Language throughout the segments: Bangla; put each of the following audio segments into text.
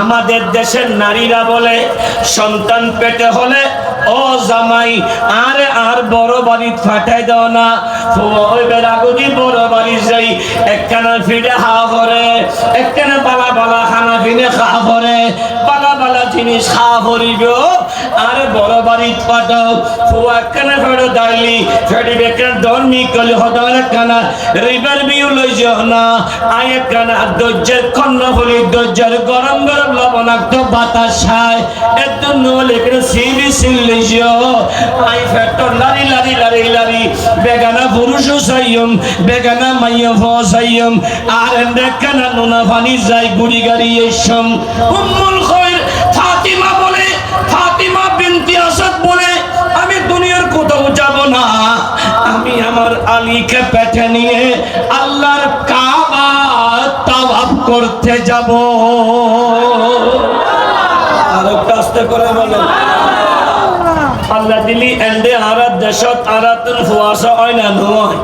আমাদের দেশের নারীরা বলে সন্তান পেটে হলে ও জামাই আর বড় বাড়ি ফাটাই দাও না, ওই বেড়াগুদি বড় বাড়ি যাই একখানা ফিরে খাওয়া করে, একখানা বালা বালা খানা ফিরে খাওয়া করে, বালা বালা জিনিস খাওয়া করিব, আর বড় বাড়ি ফাটাও একখানা ফেরো দাইলি ফেরি বেকার ধর্মী কলি হদার একখানা রিভার ভিউ লই যাও না, আয় একখানা দরজার কর্ণফুলি দরজার গরম গরম লবণাক্ত বাতাস খায় এর জন্য লেখে সিবি সিল্লি যাও, আই ফেটো লারি লারি লারি লারি বেগানা পুরুষ সাইয়ম বেগানা মাইয়া ফসাইয়ম আর একখানা নোনা পানি যাই গুড়ি গাড়ি এসম। উম্মুল খৈর ফাতিমা বলে, ফাতিমা বিনতে আসাদ বলে, আমি দুনিয়ার কোথাও যাব না, আমি আমার আলীকে পেটে নিয়ে আল্লাহর কাবা তাওয়াফ করতে যাব। আর একটু আস্তে করে বলেন। আল্লাহ দিলি এন্ডে আরাত দেশত আরাতুল ফুয়াসা হয় না নয়,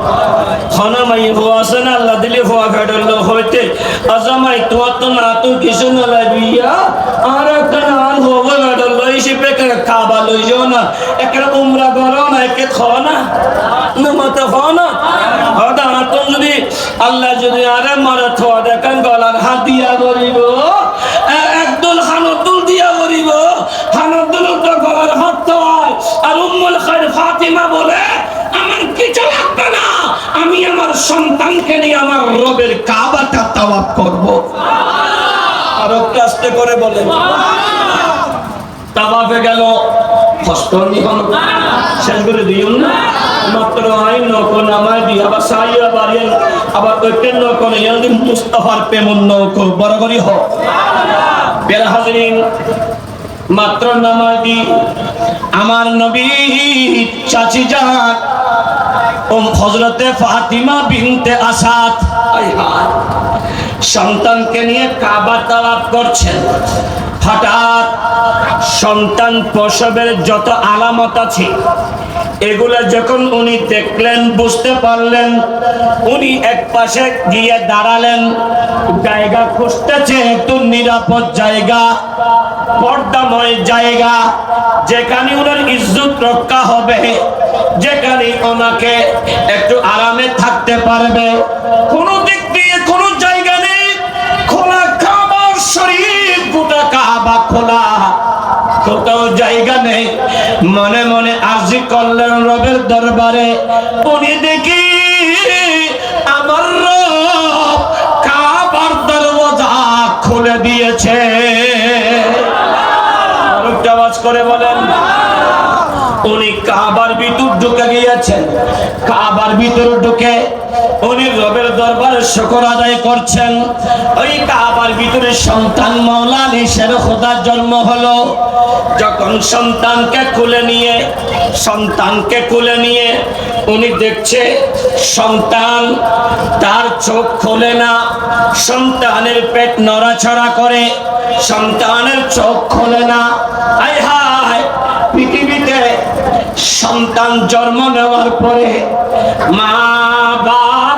খানা মাই ফুয়াসা না আল্লাহ দিলি ফুয়া ফেডল হইতে আজামাই তোমার তো না তো কিছু না লাগিয়া আর একটা আর হবে ফেডল হিসেবে কাবা লই যাও না, একটা উমরা করো না, একে খাও না মাথা খাও না, হঠাৎ আতন যদি আল্লাহ যদি আরে মারা থোয়া দেখেন গলার হাত দিয়া করিব, একদল হানতুল দিয়া করিব, হানতুল তো গলার হাত থোয়ায়। আর উম্মুল খৈর ফাতিমা বলে আমার কিছু লাগবে না, আমি আমার সন্তানকে নিয়ে আমার রবের কাবাটা তাওয়াফ করব। আর একটু আস্তে করে বলেন। তাওয়াফে গেল কষ্ট নিহন শেষ করে দিও না, মাত্র আইন নৌকো নামায় দিয়ে আবার সাইয়া বাড়িয়ে আবার ওইটের নৌকো নিয়ে মুস্তাফার প্রেমন নৌকো বড় করি হোক। বের হাজরিন মাত্র নামায় দি আমার নবী চাচি যান হযরতে ফাতিমা বিনতে আসাদ সন্তানকে নিয়ে কাবা তাওয়াফ করছেন। হঠাৎ সন্তান প্রসবের যত আলামত আছে এগুলা যখন উনি দেখলেন, বুঝতে পারলেন, উনি এক পাশে গিয়ে দাঁড়ালেন, জায়গা খুঁজতেছে একটু নিরাপদ জায়গা, পর্দাময় জায়গা, যেখানে ওনার ইজ্জত রক্ষা হবে, যেখানে ওনাকে একটু আরামে থাকতে পারবে। কোনো দিক দিয়ে কোনো জায়গা নেই, খোলা কাবা শরীফ, গোটা কাবা খোলা, কোথাও জায়গা নেই। মনে মনে আরজি করলেন রবের দরবারে, উনি দেখি আমার রব কাবার দরওয়াজা খুলে দিয়েছে। আওয়াজ করে বলেন। উনি কাবার ভিতর ঢুকে গিয়েছেন, কাবার ভিতর ঢুকে উনি রবের দরবারে শুকর আদায় করছেন। ওই কাবার ভিতরে সন্তান মাওলা আলীর খোদার জন্ম হলো। যখন সন্তানকে কোলে নিয়ে উনি দেখছে সন্তান, তার চোখ খোলে না, সন্তানের পেট নড়াচড়া করে, সন্তানের চোখ খোলে না। হায় হায়, পৃথিবীতে সন্তান জন্ম নেওয়ার পরে মা বাপ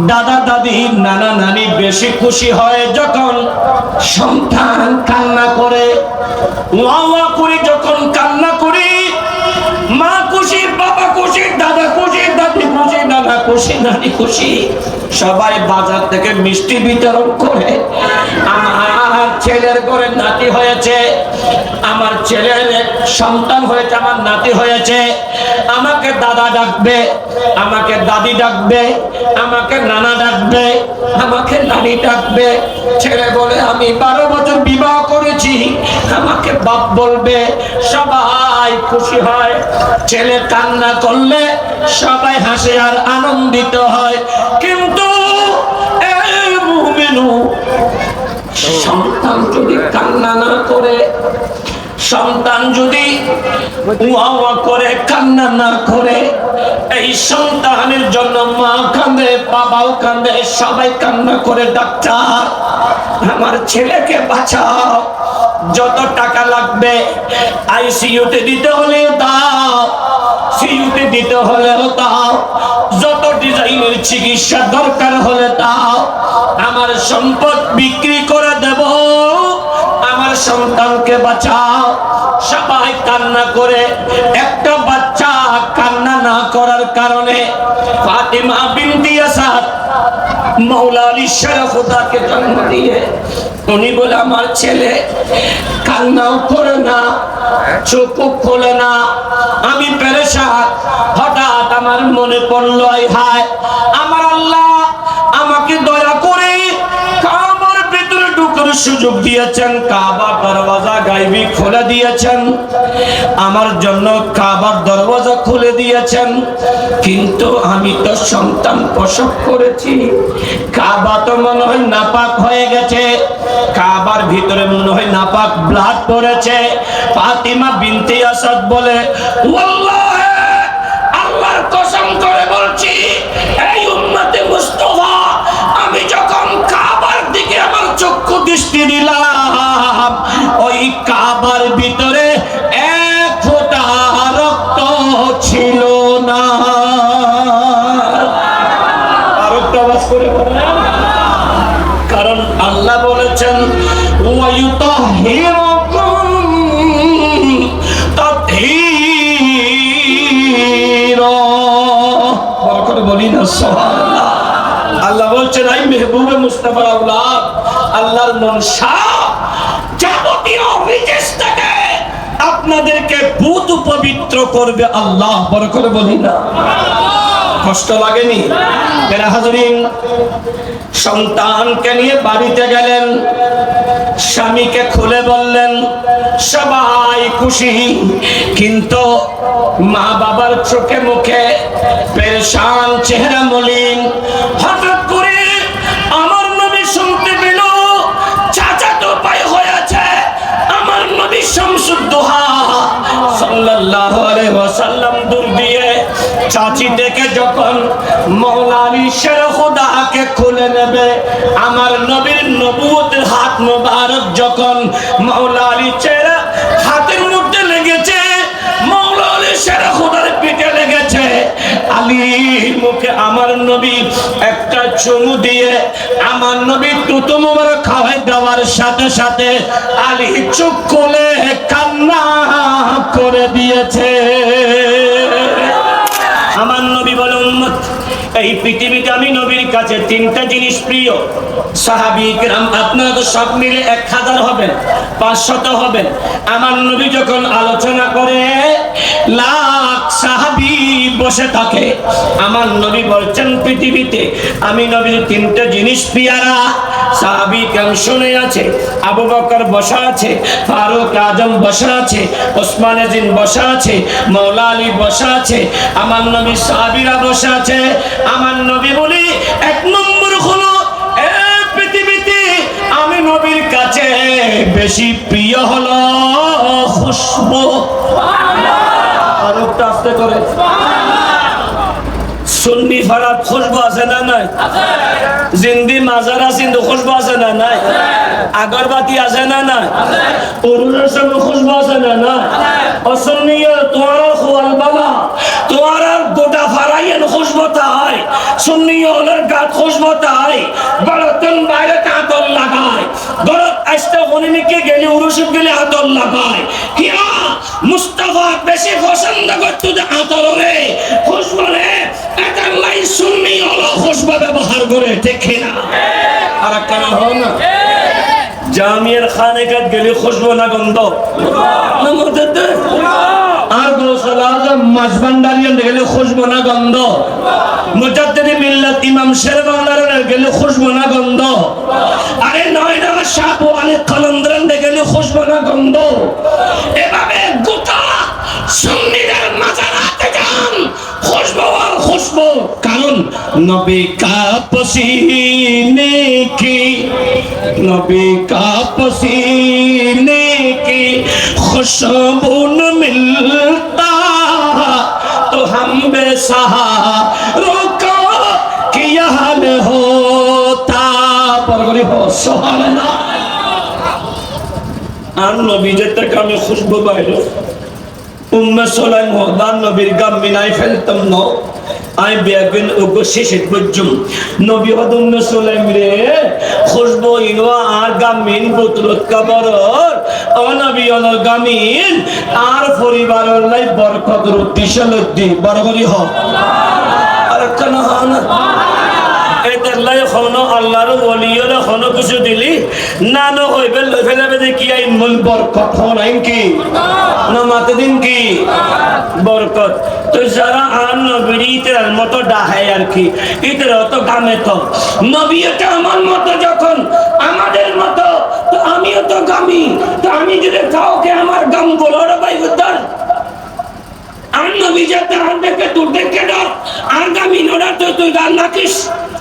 দাদা দাদি নানা নানি বেশি খুশি হয় যখন সন্তান কান্না করে। ওয়া করে যখন কান্না করি, মা খুশি, বাবা খুশি, দাদা খুশি, দাদি খুশি, নানা খুশি, নানি খুশি, সবাই বাজার থেকে মিষ্টি বিতরণ করে। আমার ছেলের ঘরে নাতি হয়েছে, আমার ছেলের সন্তান হয়েছে, আমার নাতি হয়েছে, আমাকে দাদা ডাকবে, আমাকে দাদি ডাকবে, আমাকে নানা ডাকবে, আমাকে নানি ডাকবে। ছেলে বলে আমি 12 বছর বিবাহ করেছি, আমাকে বাপ বলবে, সবাই খুশি হয়। ছেলে কান্না করলে সবাই হাসে আর আনন্দিত হয়। কিন্তু এই মুমিনু সন্তান যদি কান্না না করে, সন্তান যদি ওয়া করে কান্না না করে, এই সন্তানের জন্য মা কাঁদে, বাবাও কাঁদে, সবাই কান্না করে, ডাক্তার আমার ছেলেকে বাঁচাও, যত টাকা লাগবে আইসিইউতে দিতে হলে দাও, সিইউতে দিতে হলে দাও, যত ডিজাইনের চিকিৎসা দরকার হলে দাও, আমার সম্পদ বিক্রি করে দেব, সন্তানকে বাঁচাও। সবাই কান্না করে, একটা বাচ্চা কান্না না করার কারণে ফাতিমা বিনতে আসাদ মাওলা আলী শরফুদ্দাহকে জন্ম দিয়ে উনি বলে আমার ছেলে কান্নাও করে না, চোখও খোলে না, আমি পেরেশান। হঠাৎ আমার মনে পড়লো, হায় আমার আল্লাহ আমাকে দয়া করে কাবার ভিতরে ঢোকার সুযোগ দিয়েছেন, কাবার দরওয়াজা গায়বী খুলে দিয়েছেন, আমার জন্য কাবার দরওয়াজা খুলে দিয়েছেন, কিন্তু আমি তো সন্তান প্রসব করেছি, কাবা তো মনে হয় নাপাক হয়ে গেছে, কাবার ভিতরে মনে হয় নাপাক ব্লাড পড়েছে। ফাতিমা বিনতে আসাদ বলে, ওয়াল্লাহি আল্লাহর কসম করে বলছি, এই উম্মতে মুস্তাফা আমি যখন কাবার দিকে আমার চক্ষু দৃষ্টি দিলাম, ওই কাবার ভিতরে এক ফোঁটা রক্ত ছিল না। আরেকটা আওয়াজ করে বলেন, কারণ আল্লাহ বলেছেন ওয়ায়ুতাহিরুকুম তাতহীরা। বড় করে বলি না সুবহানাল্লাহ। আল্লাহ বলছেন আই মেহবুবে মুস্তাফার আওলাদ, আল্লাহর মনসা যাবতীয় অভিজেস থেকে আপনাদেরকে পুত পবিত্র করবে আল্লাহ। বড় করে বলি না, কষ্ট লাগেনি? মেরা হাজরিন, সন্তানকে নিয়ে বাড়িতে গেলেন, স্বামীকে খুলে বললেন, সবাই খুশি, কিন্তু মা বাবার চোখে মুখে পেরেশান, চেহারা মলিন। হঠাৎ করে আমার নবী শুনতে পেল চাচাতো ভাই হয়েছে আমার নবী শামসুদ্দোহা সাল্লাল্লাহু আলাইহি ওয়াসাল্লাম দূর দিয়ে চাচি দেখে যখন মাওলা আলী শরফুদ্দাহকে খুলে নেবে, আমার নবীর নবুয়তের হাত মোবারক যখন মাওলা আলী চেহারা হাতের মধ্যে লেগেছে, মাওলা আলী শরফুদ্দাহর পিঠে লেগেছে, আলীর মুখে আমার নবী একটা চুমু দিয়ে আমার নবী তুতু মোবারক খাওয়াই দেওয়ার সাথে সাথে আলী চোখ খুলে কান্না করে দিয়েছে। আমার নবী বলে, উম্মত এই পৃথিবীতে আমি নবীর কাছে তিনটা জিনিস প্রিয়। সাহাবী কিরাম আপনারা তো সব মিলে 1000 হবেন, 500 হবেন। আমার নবী যখন আলোচনা করে লাখ সাহাবী বসে থাকে, আমার নবী বলছেন পৃথিবীতে আমি নবীর তিনটা জিনিস পিয়ারা। সাহাবী কিরাম শুনে আছে, আবু বকর বসা আছে, ফারুক আজম বসা আছে, ওসমান জিন বসা আছে, মাওলা আলী বসা আছে, আমার নবী সাহাবীরা বসা আছে। আমার নবী বলি 1 নম্বর হলো এই পৃথিবীতে আমি নবীর কাছে বেশি প্রিয় হলো খুশবু। সুবহানাল্লাহ। আর একটু আস্তে করে সুন্নি ফারাত খুশবু আছে না নাই? আছে। জিন্দি মাজারা সিন্ধু খুশবু আছে না নাই? আগরবাতি আছে না নাই? আছে। পুরুষের সঙ্গে খুশবু আছে না নাই? অসন্নিয় তোমার খোয়াল বাবা তোমার গোটা ফারাইয়ের খুশবু তাই, সুন্নিয় ওনার গাত খুশবু তাই, বড়তন বাইরে আতর লাগায়, গরত আসতে গনিমিকে গেলে উরুসুব গেলে আতর লাগায়। কিয়া মুস্তাফা বেশি পছন্দ করতো যে আতরে খুশবু রে, এটাই সুন্নি হলো খুশবু ব্যবহার করে, দেখে না? আর একটা না হলো না জামিয়ার খানেকাত গেলে খুশবু না গন্ধ না মধ্যে, আর গোসল আজম মাসবান্ডারিয়ান গেলে খুশবু না গন্ধ, মুজাদ্দিদ মিল্লাত ইমাম শেরবাংলার গেলে খুশবু না গন্ধ, আরে নয় না শাহ আলী কলন্দ্রান গেলে খুশবু না গন্ধ। এভাবে গোটা সুন্নিদের মাজারাতে যান, খুশবু আর খুশবু। কারণ নবী কা পসিনে কি, নবী কা পসিনে কি खुशबू न मिलता तो हम बेसहारों का क्या हाल होता। परगनी हो सुभान अल्लाह। আর নবী যেতে কামে খুশবু বাইলো উম্মে সুলাইম হদান নবীর গাম মিনাই ফেলতাম ন আমি বেগুন ওগো শেষে বুঝুম নবী হদুন সুলাইম রে খুশবু ইনওয়া আর গামিন বুতরত কবরর ও নবী অনর গামিন আর পরিবারের লাই বরকত উদ্দেশ্য লদ্দি বরগরি হ আর কেন না এটার লাই হনো আল্লাহর ওলিয়র হনো কিছু দিলি না ন হইবে লই ফেলাবে যে কি আইন মূল বরকত হন আইন কি না মাতে দিন কি বরকত তো যারা আর নবীর ইতরার মতো ডাহে আর কি ইতর তো গামে তো নবী এটা আমার মতো যখন আমাদের মতো তো আমিও তো গামি তো আমি যদি কাউকে আমার গাম বলো রে ভাই উদ্ধার আর নবী যাতে আর দেখে তোর দেখে ডর আর গামি নোড়া তো তুই গান নাকিস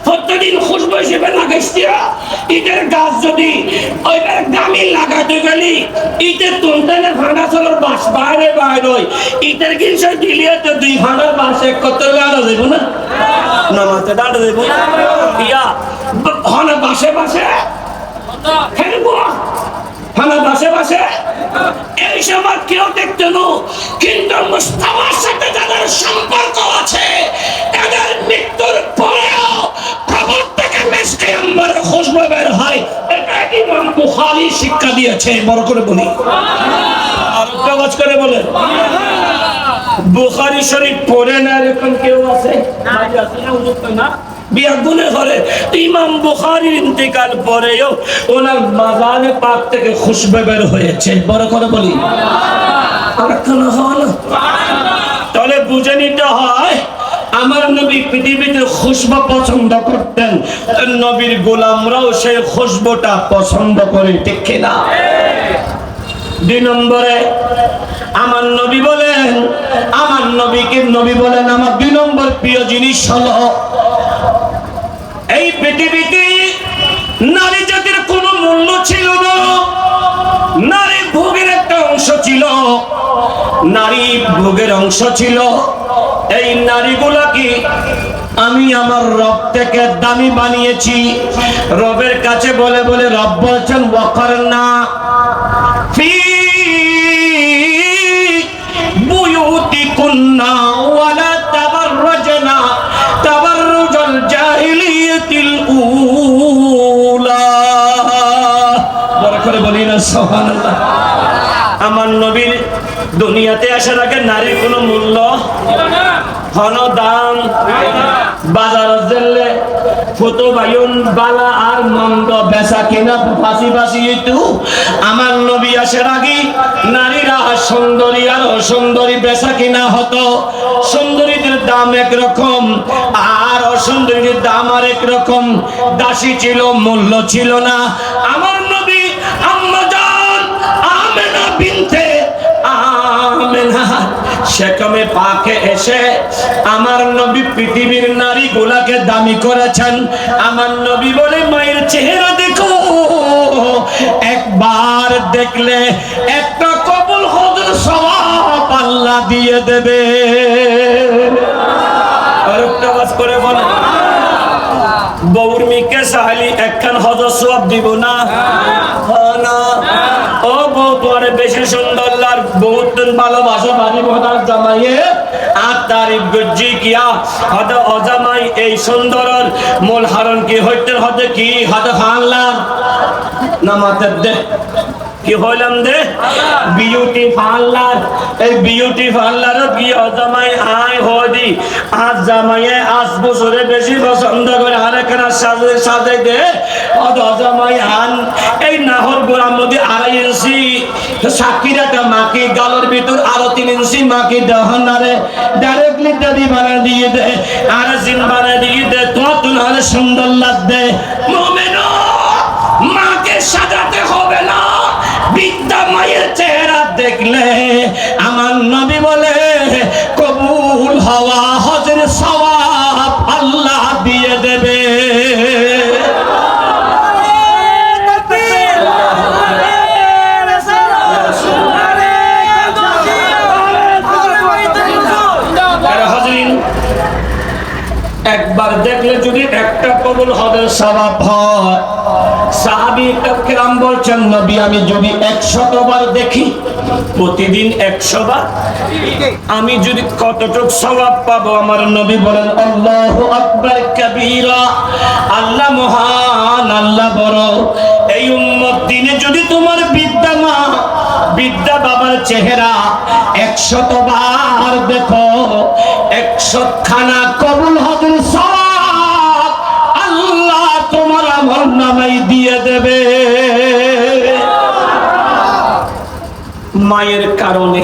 প্রত্যেকদিন খুশবু হিসেবে লাগাইস দিয়া ইটের গাছ যদি ওইবার গামি লাগাতে গেলি ইটের তুলতেনে ভাঙা চলার বাস বাইরে বাইরে ইটের কিছু দিলিয়ে তো দুই ভাঙার বাস এক কত গাড়া দেব না নামাতে ডাড়া দেব ইয়া হন বাসে বাসে হেলবো হানা বাসে বাসে এই সময় কেউ দেখতে নো কিন্তু মুস্তাফার সাথে যাদের সম্পর্ক আছে এদের মৃত্যুর পরেও কবর থেকে মিষ্টি আম্বরের খুশবু বের হয় এটা ইমাম বুখারী শিক্ষা দিয়েছে বড় করে বলি আর আওয়াজ করে বলেন বুখারী শরীফ পড়ে না এরকম কেউ আছে না উন্নত না বিয়াগুনে করে ইমাম বুখারীর ইন্তেকাল পরেও ওনার মাজারে পাক থেকে খুশবু বের হয়েছে বড় করে বলি আর কেন হয় না তাহলে বুঝে নিতে হয় আমার নবী পৃথিবীতে খুশবু পছন্দ করতেন নবীর গোলামরাও সেই খুশবুটা পছন্দ করে ঠিক কিনা দুই নম্বরে আমার নবী বলেন আমার নবীকে নবী বলেন আমার দুই নম্বর প্রিয় জিনিস হলো এই পৃথিবীতে নারী জাতির কোনো মূল্য ছিল না নারী ভোগের একটা অংশ ছিল নারী ভোগের অংশ ছিল এই নারীগুলাকে আমি আমার রব থেকে দামি বানিয়েছি রবের কাছে বলে বলে রব বলছেন ওয়াকারনা ফি বুয়ুতিকুন্না ওয়ালা তাবাররাজনা তাবাররুজাল জাহিলিয়াতিল উলা বড় করে বলি না সুবহানাল্লাহ আমার নবীর দুনিয়াতে আসার আগে নারীর কোনো মূল্য হন দাম বাজার জেলে ফটো বাইন বালা আর মন্দ বেচা কিনা ফাঁসি ফাঁসি একটু আমার নবী আসার আগে নারীরা সুন্দরী আর অসুন্দরী বেচা কিনা হতো সুন্দরীদের দাম একরকম আর অসুন্দরীদের দাম আর একরকম দাসী ছিল মূল্য ছিল না আমার নবী আম্মা জান আমেনা বিনতে আমেনা সেকমে পাকে এসে আমার নবী পৃথিবীর নারীগুলাকে দামি করেছেন আমার নবী বলে মায়ের চেহারা দেখো একবার দেখলে একটা কবুল হজের সওয়াব আল্লাহ দিয়ে দেবে আর একটা ওয়াজ করে বলে বউর মিকে সাহালি একখান হজর সওয়াব দিব না না ও বউ তোমার বেশি সুন্দর লাগ বহুত ভালোবাসা বাড়ি ভোটার জামাইয়ে আর তারিফ গজ্জি কিয়া হদ অজামাই এই সুন্দরর মূল হারণ কি হইতে হতে কি হদ খানলাম নামাতে দে কি হইলাম দে বিউটি পার্লার এই বিউটি পার্লার কি অজামাই আয় হদি আজ জামাইয়ে আজ বছরে বেশি পছন্দ করে আরেকটা সাজে সাজে দে অজামাই আন এই নাহর গোড়ার মধ্যে 2.5 ইঞ্চি সাকিরাটা মাকে গালের ভিতর আরো 3 ইঞ্চি মাকে দহনারে ডাইরেক্টলি দাদি বানা দিয়ে দে আর জিন বানা দিয়ে দে তো তুনারে সুন্দর লাগবে মুমিনো মাকে সাজাতে হবে না বিদ্যা মায়ের চেহারা দেখলে আমার নবী বলে কবুল হওয়া হজের সওয়াব আল্লাহ দিয়ে দেবে একবার দেখলে যদি একটা কবুল হজের সওয়াব হয় সাহাবী কেরাম বলছেন নবী আমি যদি 100 বার দেখি, প্রতিদিন 100 বার, আমি যদি কতটুক সওয়াব পাবো? আমার নবী বলেন আল্লাহু আকবার কাবীরা, আল্লাহ মহান, আল্লাহ বড়। এই উম্মত দিনে যদি তোমার বিদ্যা বাবার চেহারা 100 বার দেখো, 100 খানা কবুল হবে সওয়াব আল্লাহ তোমার আমলনামায় দিয়ে দেবে। মায়ের কারণে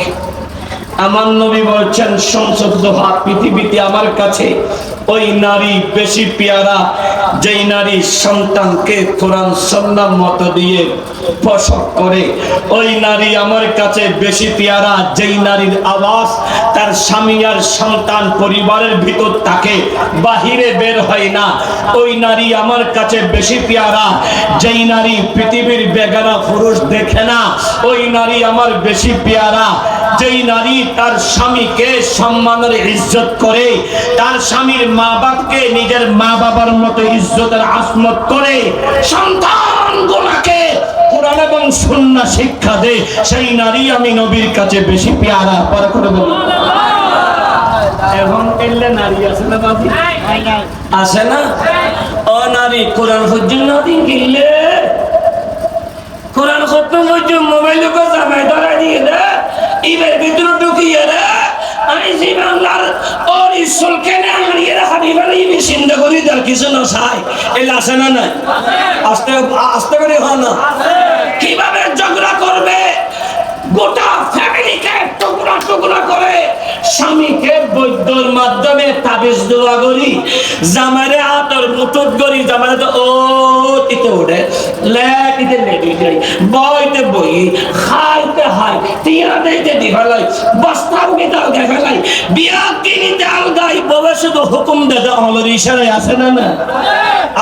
আমার নবী বলছেন সংসদ দোহা, পৃথিবীতে আমার কাছে ওই নারী বেশি পেয়ারা যেই নারী সন্তানকে কোরআন সুন্নাহ মতো দিয়ে প্রসব করে। ওই নারী আমার কাছে বেশি পেয়ারা যেই নারীর আওয়াজ তার স্বামী আর সন্তান পরিবারের ভিতর থাকে, বাহিরে বের হয় না। ওই নারী আমার কাছে বেশি পেয়ারা যেই নারী পৃথিবীর বেগানা পুরুষ দেখে না। ওই নারী আমার বেশি পেয়ারা যেই নারী তার স্বামীকে সম্মানের ইজ্জত করে, তার স্বামীর মা বাবাকে নিজের মা বাবার মতো ইজ্জতের আসমত করে, সন্তানগুলোকে কোরআন এবং সুন্নাহ শিক্ষা দেয়, সেই নারী আমি নবীর কাছে বেশি পেয়ারা। পরে করে বলি এখন এলে নারী আছে না বাবু? আসে না? ও নারী কোরআন পর্যন্ত দিন কিনলে কোরআন খতম পর্যন্ত মোবাইল জামাই ধরা দিয়ে দে, ইবের ভিতরে ঢুকিয়ে দে, আমি বাংলার ওর ইসল কেনে হারিয়ে হারিয়ে ইবে চিন্তা করি তার কিছু না চাই। এই আসে না নাই? আস্তে আস্তে করে হয় না? কিভাবে ঝগড়া করবে, গোটা ফ্যামিলিকে টুকরা টুকরা করে, স্বামীকে বৈদ্যর মাধ্যমে তাবিজ দোয়া করি, জামাইরে আতর মুঠোট করি, জামাইরে তো ও তিতে ওঠে, লেটিতে লেটি যাই, বইতে বই, খাইতে হাই, টিয়া দিতে দি ফেলাই, বস্তা উঠিতে উঠে ফেলাই, বিয়া কিনিতে আলগাই, ববে শুধু হুকুম দেতে আমার ইশারায় আছে না না?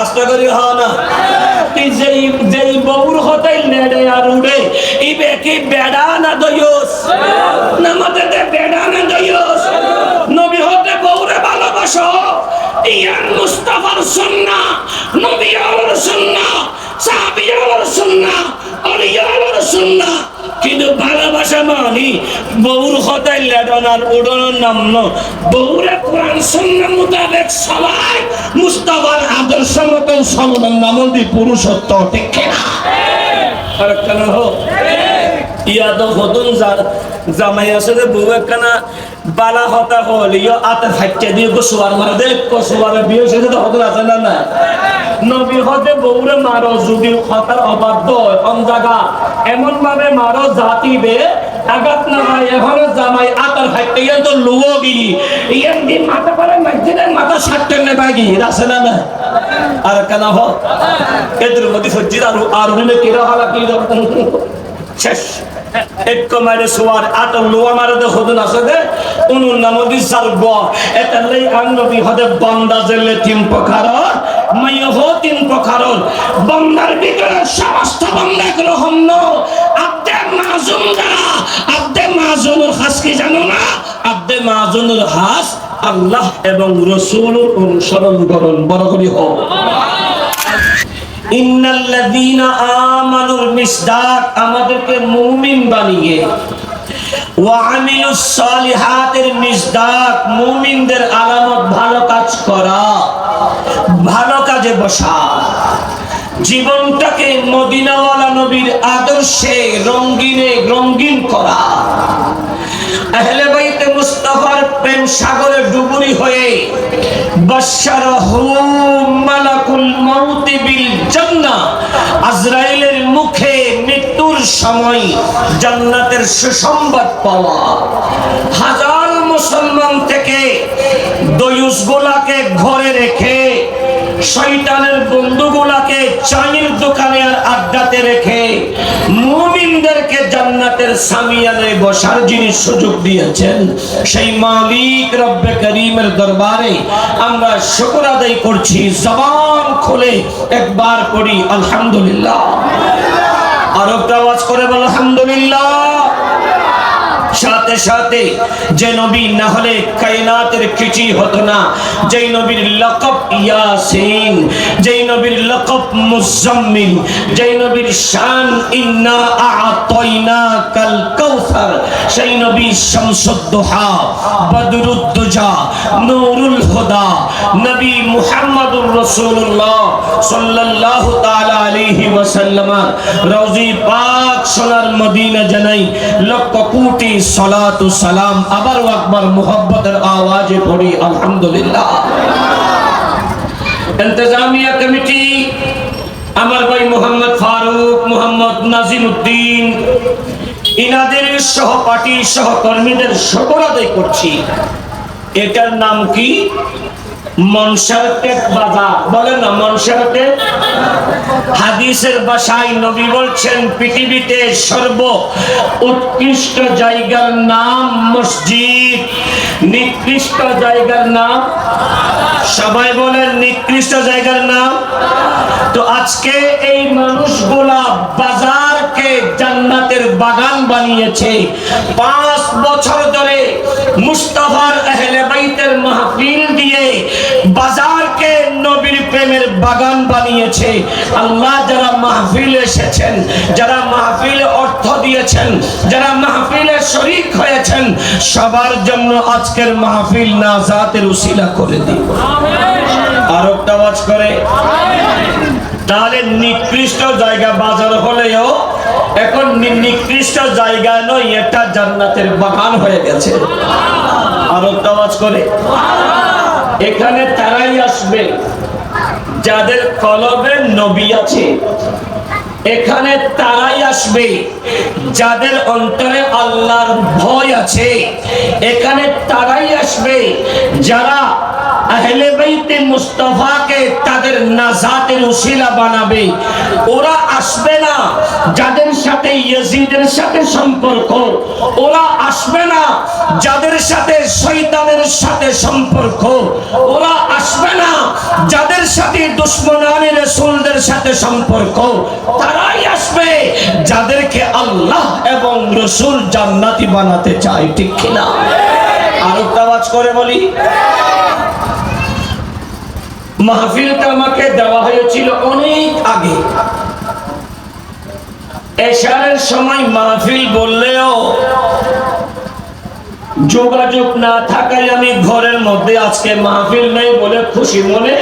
আস্তে করি হয় না? যেই বউর হতে লেডে আর উড়ে, ইবে কি বেড়া না দয়স না মতে বেড়া না দয়স? নবী হতে বউরে ভালোবাসো, ইয়ান মুস্তাফার সুন্নাহ, নবী আলার সুন্নাহ, সাহাবী আলার সুন্নাহ, আলিয়া আলার সুন্নাহ। কিন্তু ভালোবাসা মানে বউর হতে লেডন আর উড়নের নাম ন, বউরে কোরআন সুন্নাহ মোতাবেক সবাই মুস্তাফার আদর্শ মতো চলবেন, নামল দি পুরুষত্ব, ঠিক না? আর কেন হোক ইয়া তো হতুন জামাই আসলে বউ একখানা বালা হতা হল ইয় আতে ফাইটে দিয়ে গোসোয়ার মারা দে, গোসোয়ারের বিয়ে সেটা তো হতুন আছে না না? নবী হতে বউরে মারো যদি হতার অবাধ্য অন জায়গা এমন ভাবে মারো জাতিবে আঘাত না হয়। এখনো জামাই আতার ফাইটে ইয়ান তো লুও গি ইয়ান দি মাথা করে মসজিদের মাথা সাততে নে বাগি আছে না না? আর কেন হোক এদের মধ্যে সজ্জিদ আর হইলে কিরা হালা কি শেষ এক মারে সোয়ার আতর লোয়া মারে দে হদন আছে দে উনুন নামদি সারব এতালাই আনবি হদে বান্দা জেলে তিন প্রকার মাইয় হ তিন প্রকার বান্দার ভিতরে সমস্ত বান্দা গ্রহণ ন আব্দে মাযুন যারা আব্দে মাযুনের খাস কি জানো না? আব্দে মাযুনের খাস আল্লাহ এবং রাসূলের অনুসরণ করুন। বড় করে হোক ইন্নাল্লাযীনা আমানুর মিসদাক, আমাদেরকে মুমিন বানিয়ে, ওয়া আমিলুস সালিহাতের মিসদাক, মুমিনদের আলামত ভালো কাজ করা, ভালো কাজে বসা, জীবনটাকে মদিনাওয়ালা নবীর আদর্শে রঙিন করা, আহলে বাইতে মুস্তাফার প্রেম সাগরে ডুবুরি হয়ে বাশশারাহুম মালাকুল মাউত বিল জান্নাহ, আজরাইলের মুখে মৃত্যুর সময় জান্নাতের সুসংবাদ পাওয়া, হাজার মুসলমান থেকে দয়ুসগুলাকে ঘরে রেখে, শয়তানের বন্ধুগুলাকে চায়ের দোকানে আর আড্ডাতে রেখে মুমিনদেরকে জান্নাতের সামিয়ানায় বসার যিনি সুযোগ দিয়েছেন, সেই মালিক রব্বে করিমের দরবারে আমরা শুকর আদায় করছি। জবান খুলে একবার পড়ি আলহামদুলিল্লাহ, আর একটা আওয়াজ করে বল আলহামদুলিল্লাহ। সাথে সাথে সাথে যে নবী না হলে কায়নাতের কিছুই হতো না, যেই নবীর লকব ইয়াসিন, যেই নবীর লকব মুজাম্মিল, যেই নবীর শান ইন্না আ'তাইনাকাল কাউসার, সেই নবী শামসুদ দুহা, বদরুদ দুজা, নূরুল হুদা, নবী মুহাম্মদুর রাসূলুল্লাহ সাল্লাল্লাহু তাআলা আলাইহি ওয়াসাল্লাম রওজি পাক সোনার মদিনা জানাই লক্ষ কোটি সালাতু সালাম। আবার আকবার মুহাব্বতের আওয়াজে পড়ি আলহামদুলিল্লাহ। ইন্তেজামিয়া কমিটি, আমার ভাই মোহাম্মদ ফারুক, মোহাম্মদ নাজিমউদ্দিন, ইনাদের সহপাঠী সহকর্মীদের শুকর আদায় করছি। এটার নাম কি? মনসারটেক বাজার। বলেন না মনসারটেক। হাদিসের ভাষায় নবী বলছেন পৃথিবীতে সর্ব উৎকৃষ্ট জায়গার নাম মসজিদ, নিকৃষ্ট জায়গার নাম, সবাই বলেন নিকৃষ্ট জায়গার নাম। তো আজকে এই মানুষগুলা বাজারকে জান্নাতের বাগান বানিয়েছে। 5 বছর ধরে মুস্তাফার আহলে বাইতের মাহফিল দিয়ে বাজারকে নবীর প্রেমের বাগান বানিয়েছে। আল্লাহ যারা মাহফিলে এসেছেন, যারা মাহফিলে অর্থ দিয়েছেন, যারা মাহফিলে শরীক হয়েছেন, সবার জন্য আজকের মাহফিল নাজাতের উসিলা করে দিন। আর একটা আওয়াজ করে। তাহলে নিকৃষ্ট জায়গা বাজার হলেও এখন নিকৃষ্ট জায়গা নয়, এটা জান্নাতের বাগান হয়ে গেছে। আর একটা আওয়াজ করে। এখানে তারাই আসবে যাদের কলবে নবী আছে। এখানে তারাই আসবে যাদের অন্তরে আল্লাহর ভয় আছে। এখানে তারাই আসবে যারা আহলে বাইতে মুস্তাফাকে তাদের নাজাতের উসিলা বানাবে। ওরা আসবে না যাদের সাথে ইয়াজিদের সাথে সম্পর্ক, ওরা আসবে না যাদের সাথে শয়তানের সাথে সম্পর্ক, ওরা আসবে না যাদের সাথে দুশমনানে রাসূলদের সাথে সম্পর্ক। তারাই আসবে যাদেরকে আল্লাহ এবং রাসূল জান্নাতি বানাতে চায়, ঠিক কিনা? আর একটা আওয়াজ করে বলি। মাহফিলটা আমাকে দেওয়া হয়েছিল অনেক আগে। এশারের সময় মাহফিল বললেও যোগাযোগ না থাকায় আমি ঘরের মধ্যে আজকে মাহফিল নেই বলে খুশি মনে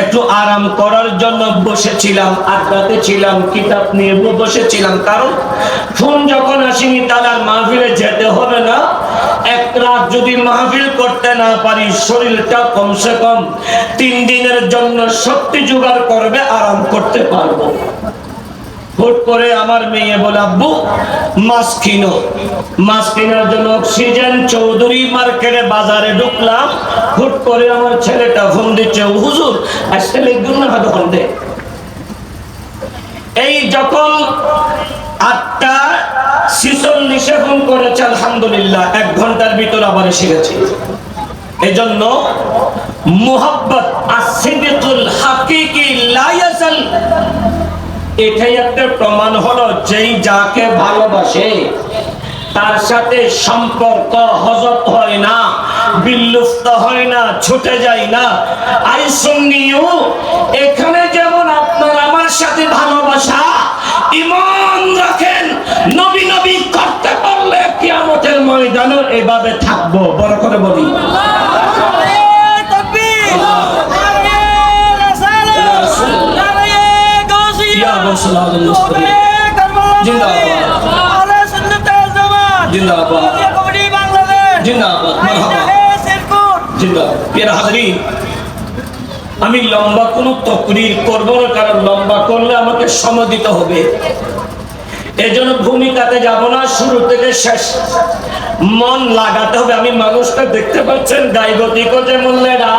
একটু আরাম করার জন্য বসেছিলাম, আড্ডাতে ছিলাম, কিতাব নিয়ে বসেছিলাম। কারণ ফোন যখন আসেনি তাহলে আর মাহফিলে যেতে হবে না। এক রাত যদি মাহফিল করতে না পারি, শরীরটা কমসে কম 3 দিনের জন্য শক্তি জোগাড় করবে, আরাম করতে পারবো। হুট করে আমার মেয়ে বলে আব্বু মাছ কিনো। মাছ কেনার জন্য অক্সিজেন চৌধুরী মার্কেটে বাজারে ঢুকলাম। হুট করে আমার ছেলেটা ফোন দিচ্ছে, হুজুর আজকে লিখুন না হাতে ফোন দে। এই যখন 8:46 ফোন করেছে, আলহামদুলিল্লাহ 1 ঘন্টার ভিতর আবার এসে গেছে। এজন্য মুহাব্বত as-sidqul হাকিকি লা ইয়াজাল, এটাই একটা প্রমাণ হলো যেই যাকে ভালোবাসে তার সাথে সম্পর্ক হজত হয় না, বিলুপ্ত হয় না, ছুটে যায় না। আই সুন্নিও এখানে যেমন আপনার আমার সাথে ভালোবাসা, ঈমান রাখেন, নবী নবী করতে পারলে কিয়ামতের ময়দানে এভাবে থাকবো। বড় করে বলি আমি লম্বা কোন তকরির করবো না, কারণ লম্বা করলে আমাকে সময় দিতে হবে। এজন্য ভূমিকাতে যাব না, শুরু থেকে শেষ মন লাগাতে হবে। আমি মানুষটা দেখতে পাচ্ছেন গাইগতিক যে মূল্যেরা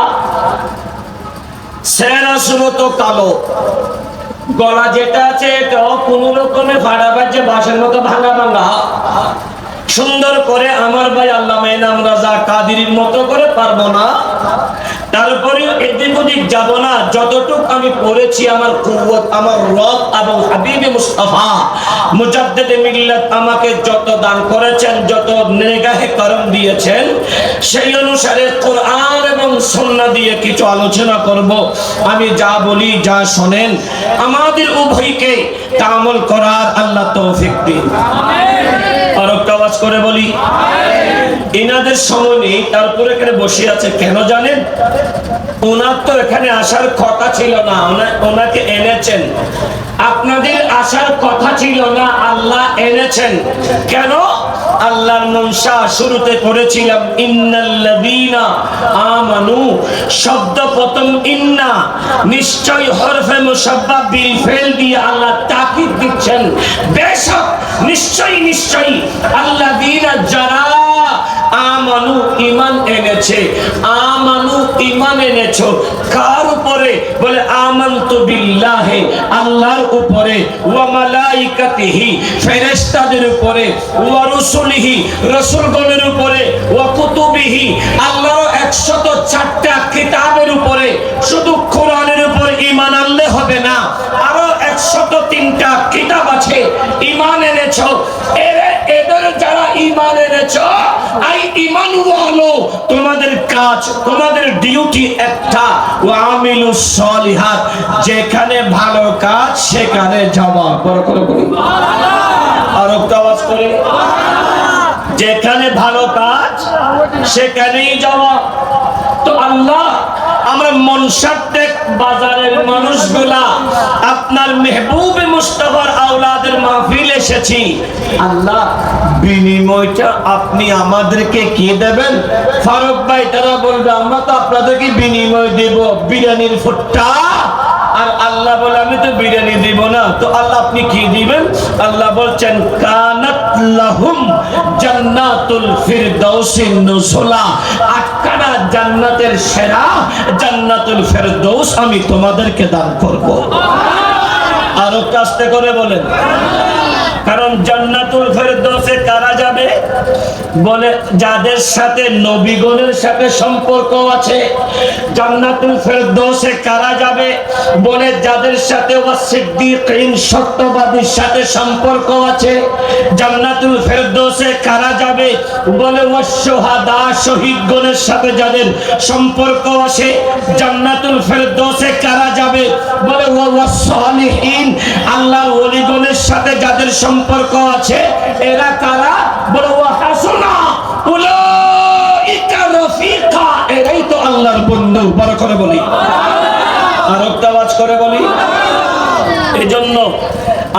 সেরা সুরত কালো, গলা যেটা আছে এটাও কোন রকমে ফাড়া বাজে বাঁশের মতো ভাঙা ভাঙা। সুন্দর করে আমার ভাই আল্লামা ইনাম রাজা কাদিরির মতো করে পারবো না। তারপরে এদিক ওদিক যাব না, যতটুক আমি পড়েছি আমার কুওয়াত আমার রব এবং হাবিবে মুস্তাফা মুজাদ্দিদে মিল্লাত আমাকে যত দান করেছেন, যত নেগাহে করম দিয়েছেন, সেই অনুসারে কোরআন এবং সুন্নাহ দিয়ে কিছু আলোচনা করব। আমি যা বলি যা শোনেন আমাদের উভয়কে আমল করার আল্লাহ তৌফিক দিন। আর একটা আওয়াজ করে বলি ইনাদের সময় নেই, তারপরে এখানে বসে আছে কেন জানেন? ওনার তো এখানে আসার কথা ছিল না, ওনাকে এনেছেন। আপনাদের আসার কথা ছিল না, আল্লাহ এনেছেন। কেন? আল্লাহর মনসা শুরুতে পড়েছিলাম ইন্নাল্লাযীনা আমানু, শব্দ প্রথম ইন্না, নিশ্চয় হরফে মুশাব্বাহ বিল ফেল দিয়ে আল্লাহ তাকিদ দিচ্ছেন, বেশক নিশ্চয়ই নিশ্চয়ই আল্লাযীনা যারা আমানু ঈমান এনেছে। আমানু ঈমান এনেছো কার উপরে? বলে আমানতু বিল্লাহি, আল্লাহর উপরে, ওয়া মালাইকাতিহি, ফেরেশতাদের উপরে, ওয়া রুসুলিহি, রাসূলগণের উপরে, ওয়া কুতুবিহি, আল্লাহর 104টা কিতাবের উপরে। শুধু কোরআনের উপর ঈমান আনলে হবে না, আরো 103টা কিতাব আছে। ঈমান এনেছো, এদের যারা ঈমান এনেছো, আই ঈমান ওয়ালো, তোমাদের কাজ, তোমাদের ডিউটি একটা, ওয়া আমিলুস সলিহাত, যেখানে ভালো কাজ সেখানে যাওয়া। বড় করে বলি আর একটা আওয়াজ করে, যেখানে ভালো কাজ সেখানেই যাওয়া। তো আল্লাহ আমরা মনসারটেক বাজারের মানুষগুলা আপনার মেহবুবে মুস্তাফার আওলাদের মাহফিল এসেছি। আল্লাহ বিনিময়টা আপনি আমাদেরকে কি দেবেন? ফারুক ভাই তারা বলবে আমরা তো আপনাদেরকে বিনিময় দেব বিরিয়ানির ফুটটা। আর আল্লাহ বলে আমি তো বিরিয়ানি দিব না। তো আল্লাহ আপনি কি দিবেন? আল্লাহ বলছেন কানাত লাহুম জান্নাতুল ফিরদাউসিন নুজুলা, আটখানা জান্নাতের সেরা জান্নাতুল ফিরদাউস আমি তোমাদেরকে দান করব। আরো কাস্তে করে বলেন, কারণ জান্নাতুল ফেরদৌসে কারা যাবে? বলে যাদের সাথে নবীগণের সাথে সম্পর্ক আছে। জান্নাতুল ফেরদৌসে কারা যাবে? বলে যাদের সাথে সিদ্দিকীন সত্যবাদীর সাথে সম্পর্ক আছে। জান্নাতুল ফেরদৌসে কারা যাবে? বলে ওয়াসশুহাদা শহীদগণের সাথে যাদের সম্পর্ক আছে। জান্নাতুল ফেরদৌসে কারা যাবে? বলে ওয়াসসালিহিন, আল্লাহর ওলিগণের সাথে যাদের সম্পর্ক আছে। এরা কারা? বলে ওয়াহাসুনা উলাইকা রাফিকা, এরাই তো আল্লাহর বন্ধু। বড় করে বলি আর একটা আওয়াজ করে বলি, এজন্য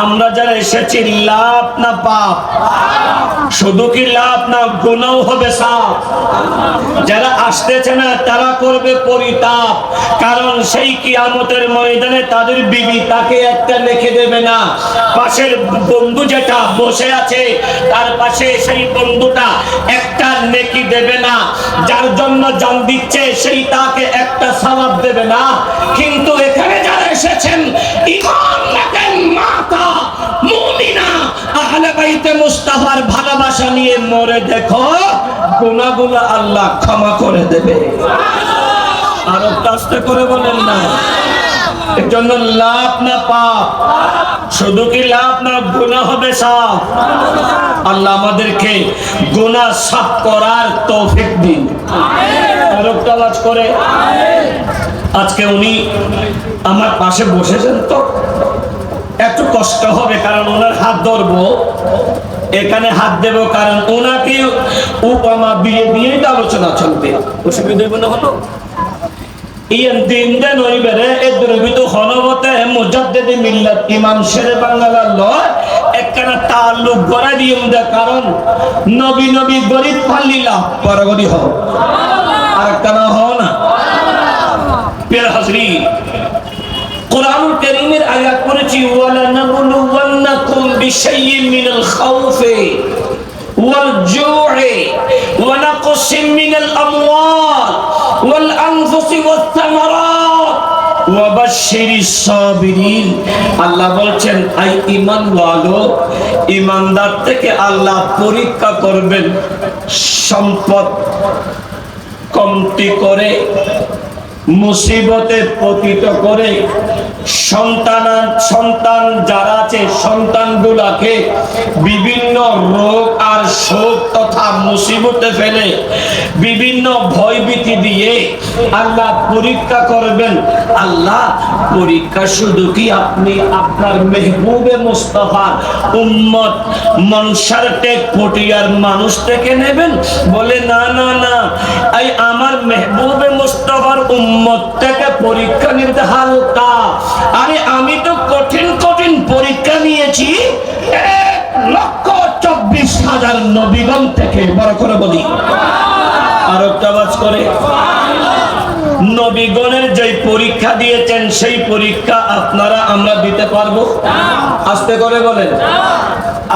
আমরা যারা এসেছি লাভ না পাপ? শুধু কি লাভ না গুনাহ হবে সাফ? যারা আসতেছে না তারা করবে পরিতাপ, কারণ সেই কিয়ামতের ময়দানে তাদের বিবি তাকে একটা লিখে দেবে না। পাশের বন্ধু যেটা বসে আছে তার পাশে সেই বন্ধুটা একটা নেকি দেবে না। যার জন্য জান দিচ্ছে সেই তাকে একটা সওয়াব দেবে না। কিন্তু এখানে যারা এসেছেন ঈমান রাখেন, মাতা মুমিনা আহলে বাইতে মুস্তাফার ভালোবাসা নিয়ে মরে দেখো, গুনাহগুলো আল্লাহ ক্ষমা করে দেবে। আরো কাজটা করে বলেন না, এর জন্য লাভ না পাপ? শুধু কি লাভ না গুনাহ হবে সাফ? আল্লাহ আমাদেরকে গুনাহ সাফ করার তৌফিক দিন। আরো আওয়াজ করে আজকে উনি আমার পাশে বসেছেন, তো একটু কষ্ট হবে কারণ ওনার হাত ধরবো, এখানে হাত দেব, কারণ ওনাকে উপমা দিয়ে দিয়েই তো আলোচনা চলবে। অসুবিধা হবে না? হলো ইয়ান দিন দেন ওই বেরে এদের ভিতর হনবতে মুজাদ্দিদে মিল্লাত ইমাম শেরে বাংলা লয় একখানা তাল্লুক গড়া দিয়ম দে, কারণ নবী নবী গরিব পাল্লিলা পরগরি হও আর একখানা হও না। প্রিয় হাজরিন, কোরআনুল কারীমের আয়াত পড়েছি ওয়ালা নাবলুওয়ান্নাকুম বিশাইয়্যিন মিনাল খাউফি ওয়াল জু'i ওয়া নাকসিম মিনাল আমওয়াল ওয়াল আনফুসি ওয়াস সামারাত ওয়া বাশশিরিস সাবিরিন। আল্লাহ বলছেন আই ঈমান ওয়ালো, ঈমানদার থেকে আল্লাহ পরীক্ষা করবেন সম্পদ কমতি করে, মুসিবতে পতিত করে সন্তান যারা আছে সন্তানগুলাকে বিভিন্ন রোগ আর শোক তথা মুসিবতে ফেলে বিভিন্ন ভয়ভীতি দিয়ে আল্লাহ পরীক্ষা করবেন। আল্লাহ পরীক্ষা শুধু কি আপনি আপনার মেহবুবে মুস্তাফার উম্মত মনসার টেক পটিয়ার মানুষ থেকে নেবেন? বলে না না না, এই আমার মেহবুবে মুস্তাফার উম্মত থেকে পরীক্ষা নিতে হালকা। আরে আমি তো কঠিন কঠিন পরীক্ষা নিয়েছি 1,24,000 নবীগণ থেকে। বড় করে বলি আর একটা আওয়াজ করে, নবীগণের যে পরীক্ষা দিয়েছেন সেই পরীক্ষা আপনারা আমরা দিতে পারবো? আস্তে করে বলেন।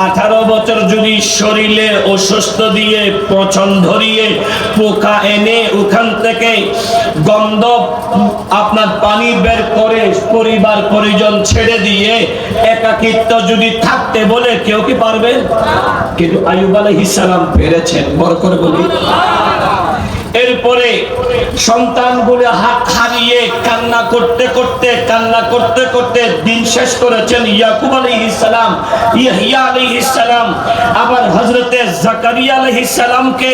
18 বছর যদি শরীরে অসুস্থ দিয়ে পচন ধরিয়ে পোকা এনে ওখান থেকে গন্ধ আপনার পানি বের করে পরিবার পরিজন ছেড়ে দিয়ে একাকিত্ব যদি থাকতে বলে কেউ কি পারবে? কিন্তু আইয়ুব আলাইহিস সালাম পেরেছেন। বড় করে বলি। এরপরে সন্তানগুলো হাত হারিয়ে কান্না করতে করতে দিন শেষ করেছেন ইয়াকুব আলাইহিস সালাম, ইয়াহইয়া আলাইহিস সালাম। আবার হযরতে জাকারিয়া আলাইহিস সালামকে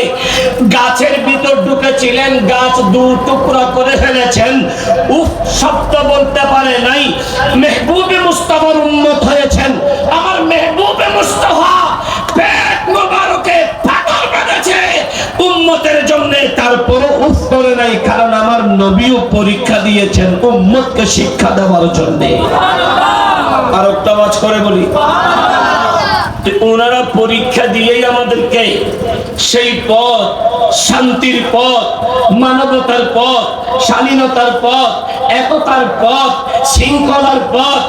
গাছের ভিতর ঢুকেছিলেন, গাছ দু টুকরা করে ফেলেছেন। উফ শব্দ বলতে পারে নাই। মেহবুবে মুস্তাফার উম্মত হয়েছেন। আমার মেহবুবে মুস্তাফা পেট মোবারকে ফাটল বেঁধেছে উম্মতের জন্য, তারপরও উফ করে নাই, কারণ আমার নবীও পরীক্ষা দিয়েছেন উম্মতকে শিক্ষা দেওয়ার জন্য। আর একটা আওয়াজ করে বলি, ওনারা পরীক্ষা দিয়েই আমাদেরকে সেই পথ, শান্তির পথ, মানবতার পথ, শালীনতার পথ, একতার পথ, শৃঙ্খলার পথ,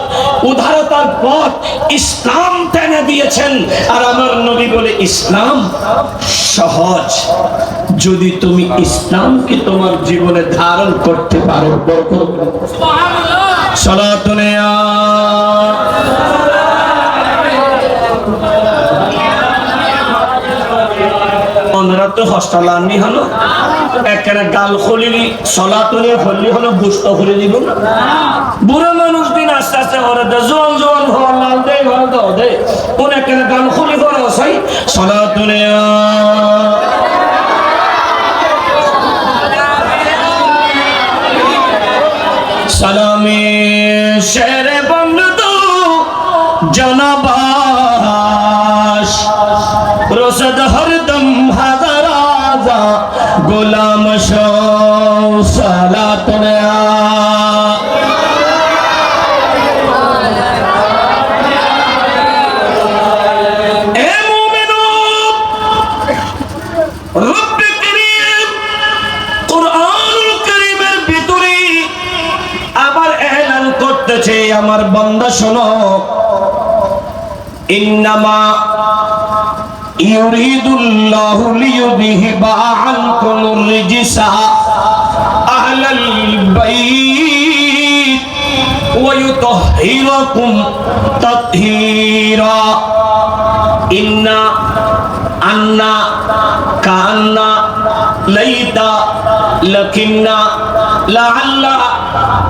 উদারতার পথ ইসলাম টেনে দিয়েছেন। আর আমার নবী বলে ইসলাম সহজ, যদি তুমি ইসলামকে তোমার জীবনে ধারণ করতে পারো। সালাতুন ইয়া ওনারা তো হস্টালানি হলো একেবারে গাল খলিলি সলাতনে হলি হলো বুঝতে করে দিব না। বুড়ো মানুষ দিন আস্তে আস্তে করে দে, জোয়ান জোয়ান হওয়ার লাল দে ঘর দাও দে, কোন একেবারে গাল খলি করে সাই সলাতনে সালামে শেরে বন্ধু জনাবাস রসদ হরদম হাজার আজা গোলাম সালাতুন এ মুমিনুন রব্বে কারীম কুরআনুল কারীমের ভিতরে আবার এলান করতেছে, আমার বান্দা শোনো, ইন্নামা ইউরিদুল্লাহু লিয়ুযহিবা আনকুমুর রিজসা আহলাল বাইত ওয়া ইউতাহহিরাকুম তাতহীরা। ইন্না আন্না কান্না লাইতা লাকিন্না লাআল্লা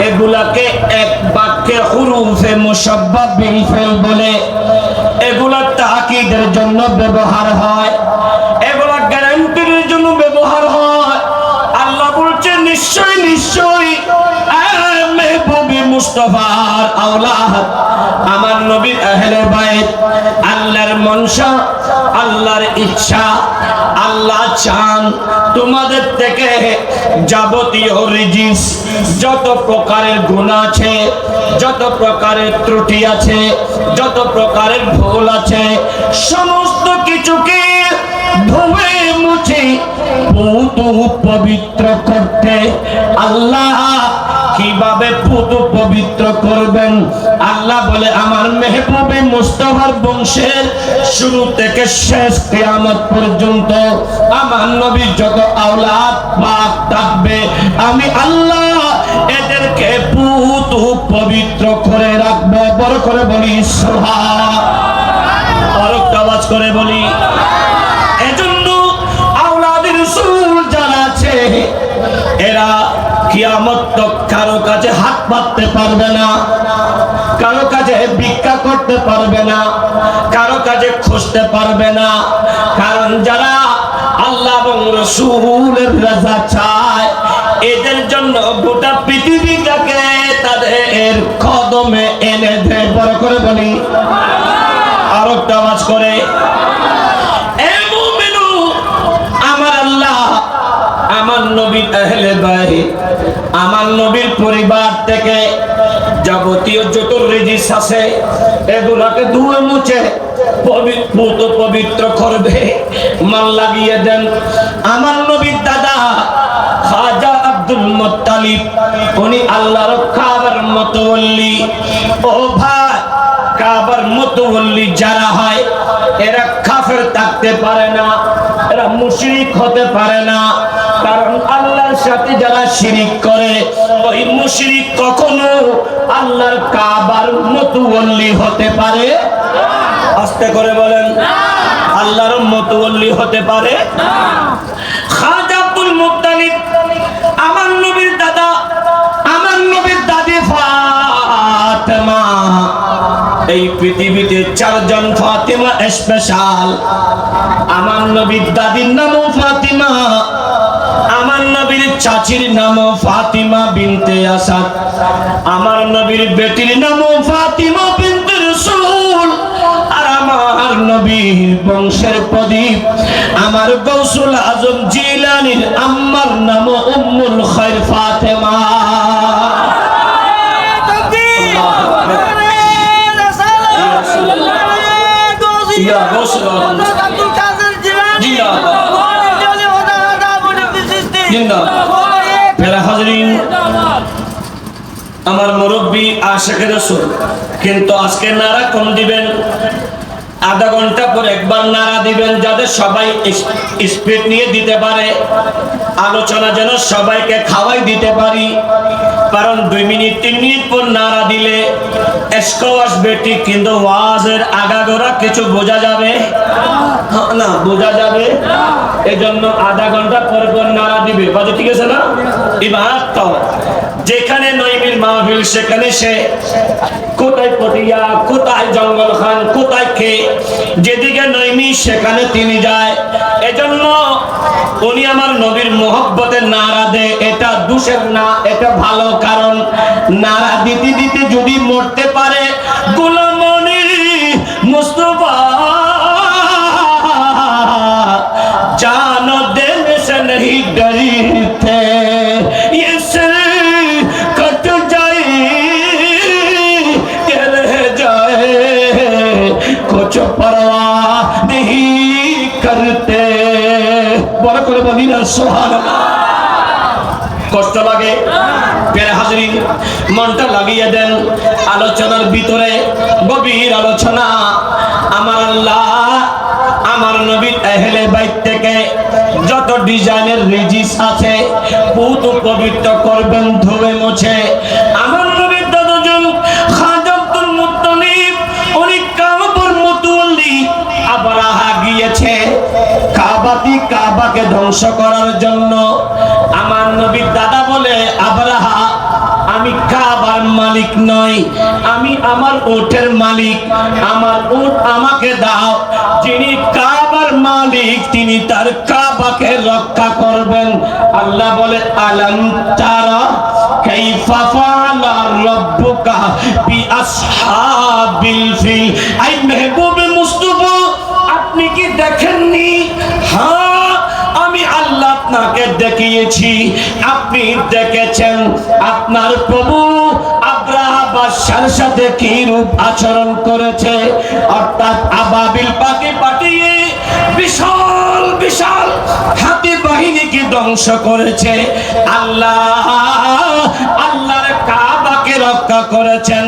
এগুলাকে এক বাক্যে হুরুফে মুশাব্বাহ বিল ফিল বলে। এগুলা তাকিদের জন্য ব্যবহার হয়, এগুলা গ্যারান্টির জন্য ব্যবহার হয়। আল্লাহ বলছে নিশ্চয় নিশ্চয় মেহবুবে মুস্তাফার আওলাদ, আমার নবীর আহলে বাইত, আল্লাহর মনসা, আল্লাহর ইচ্ছা, আল্লাহ চান তোমাদের থেকে যাবতীয় রিজিস, যত প্রকারের গুনাহ আছে, যত প্রকারের ত্রুটি আছে, যত প্রকারের ভুল আছে, সমস্ত কিছুকে ধুয়ে মুছে পবিত্র করতে। আল্লাহ কিভাবে পবিত্র করবেন? আল্লাহ বলে আমার মেহবুবে মুস্তাফার বংশের শুরু থেকে শেষ কিয়ামত পর্যন্ত আমার নবীর যত আওলাদ পাক থাকবে, আমি আল্লাহ এদেরকে পবিত্র করে রাখবো। বড় করে বলি সুবহান। আর একটা আওয়াজ করে বলি, এজন্য আওলাদ রাসূল যারা আছে এরা কি কিয়ামত তক কারো কাছে হাত পাততে পারবে না, কারো কাছে ভিক্ষা করতে পারবে না, কারো কাছে খুঁজতে পারবে না। কারণ যারা আল্লাহ এবং রাসূলের রাজা চায় এদের জন্য গোটা পৃথিবীটাকে তাদের কদমে এনে দেয়। বড় করে বলি, আর একটা আওয়াজ করে, এ মুমিনু, আমার আল্লাহ আমার নবীর আহলে বাইত, আমার নবীর পরিবার থেকে যাবতীয় যত রিজিস আছে এগুলাকে ধুয়ে মুছে পবিত্র করবে, মান লাগিয়ে দেন। আমার নবীর দাদা খাজা আব্দুল মুত্তালিব, উনি আল্লাহর কাবার মুতাওয়াল্লি। ও ভাই, কাবার মুতাওয়াল্লি যারা হয় এরা কাফের থাকতে পারে না, এরা মুশরিক হতে পারে না। কারণ আল্লাহর সাথে যারা শিরিক করে ওই মুশরিক কখনো আল্লাহর কাবার মুতাওয়াল্লি হতে পারে? আস্তে করে বলেন, আল্লাহর মুতাওয়াল্লি হতে পারে না। খাজা আব্দুল মুত্তালিব আমার নবীর দাদা, আমার নবীর দাদি ফাতেমা। এই পৃথিবীতে চারজন ফাতেমা স্পেশাল। আমার নবীর দাদির নামও ফাতেমা, আমার নবীর চাচির নামও ফাতিমা বিনতে আসাদ, আমার নবীর বেটির নামও ফাতিমা বিনতে রাসূল। আর আমার নবীর বংশের প্রদীপ আমার গৌসুল আজম জিলানীর আম্মার নামও উম্মুল খায়র ফাতেমা। ইয়া গৌসুল আজম আমার মুরব্বী আশিক রাসূল, কিন্তু আজকে নারা কম দিবেন, আধা ঘন্টা পর একবার নারা দিবেন যাতে সবাই স্পিড নিয়ে দিতে পারে, আলোচনা যেন সবাইকে খাওয়াই দিতে পারি। কারণ 2 মিনিট 3 মিনিট পর নারা দিলে এসকো আসবে ঠিক, কিন্তু ওয়াজের আগাগোড়া কিছু বোঝা যাবে না, বোঝা যাবে। এজন্য আধা ঘন্টা পর পর নারা দিবে, বাজে ঠিক আছে না? এবার তো যেখানে নইমির মাহফিল সেখানে সে, কোথায় পটিয়া, কোথায় জঙ্গল খান, কোথায় কে, যেদিকে নইমি সেখানে তিনি যায়। এজন্য উনি আমার নবীর মোহব্বতের নারা দেয়, এটা দোষের না, এটা ভালো। কারণ নারা দিতে দিতে যদি মরতে পারে গোলাম আলী মুস্তাফা জানো দেনে সে नहीं डरते, ये सिर कट जाए के रह जाए, कुछ परवाह नहीं करते। বড় করে বলি না সুবহানাল্লাহ। কষ্ট লাগে, প্রিয় হাজরিন মনটা লাগিয়ে দেন। আলোচনার ভিতরে গভীর আলোচনা। আমার আল্লাহ আমার নবীর আহলে বাইত থেকে যত ডিজাইনের রিজিস আছে পুত পবিত্র করবেন ধুয়ে মুছে। আমার নবীর দাদাজন খাজা আব্দুল মুত্তালিব উনি কাবার মুতাওয়াল্লি, আবরাহা গিয়েছে কাবাকে ধ্বংস করার জন্য। আমার নবীর দাদা বলে, আবরাহা আমি কাবার মালিক নই, আমি আমার উটের মালিক, আমার উট আমাকে দাও। যিনি কাবার মালিক তিনি তার কাবাকে রক্ষা করবেন। আল্লাহ বলে, আলাম তারা কাইফা ফাআলা রাব্বুকা বিআসহাবিল ফিল। আই মেহবুবে মুস্তাফা, আপনি কি দেখেননি? হ্যাঁ, আমি আল্লাহ আপনাকে দেখিয়েছি, আপনি দেখেছেন আপনার প্রভু আব্রাহা বাদশার সাথে কি রূপ আচরণ করেছে। অর্থাৎ আবাবিল পাখি পাঠিয়ে বিশাল বিশাল হাতি বাহিনীকে ধ্বংস করেছে। আল্লাহর কাবাকে রক্ষা করেছেন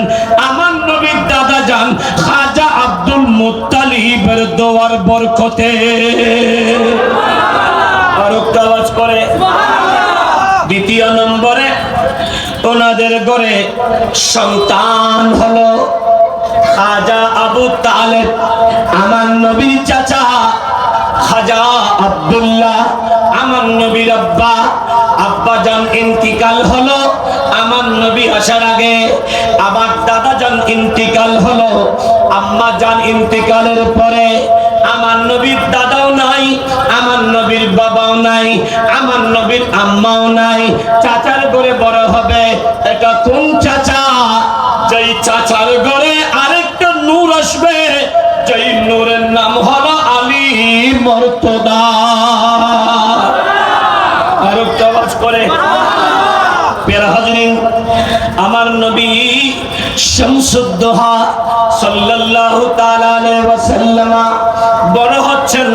আমার নবীর দাদা জান খাজা আব্দুল মুত্তালিবের দোয়ার বরকতে। আর আওয়াজ করে। দ্বিতীয় নম্বরে ওনাদের ঘরে সন্তান হলো খাজা আবু তালেব, আমার নবীর চাচা খাজা আব্দুল্লাহ, আমার নবীর আব্বা আব্বাজান ইন্তিকাল হলো আমার নবী আসার আগে, আবার দাদাজান ইন্তিকাল হলো আম্মাজান ইন্তিকালের পরে। আমার নবীর দাদাও নাই, আমার নবীর বাবাও নাই, আমার নবীর আম্মাও নাই। চাচার ঘরে বড় হবে। এটা কোন চাচা? যেই চাচার ঘরে আরেকটা নূর আসবে, যেই নূরের নাম হলো আলী মুর্তদা। আর একটু আওয়াজ করে। প্রিয় হাজরিন, আমার নবী শামসুদ্দোহা সাল্লাল্লাহু তাআলা আলাইহি ওয়াসাল্লাম বড় হচ্ছেন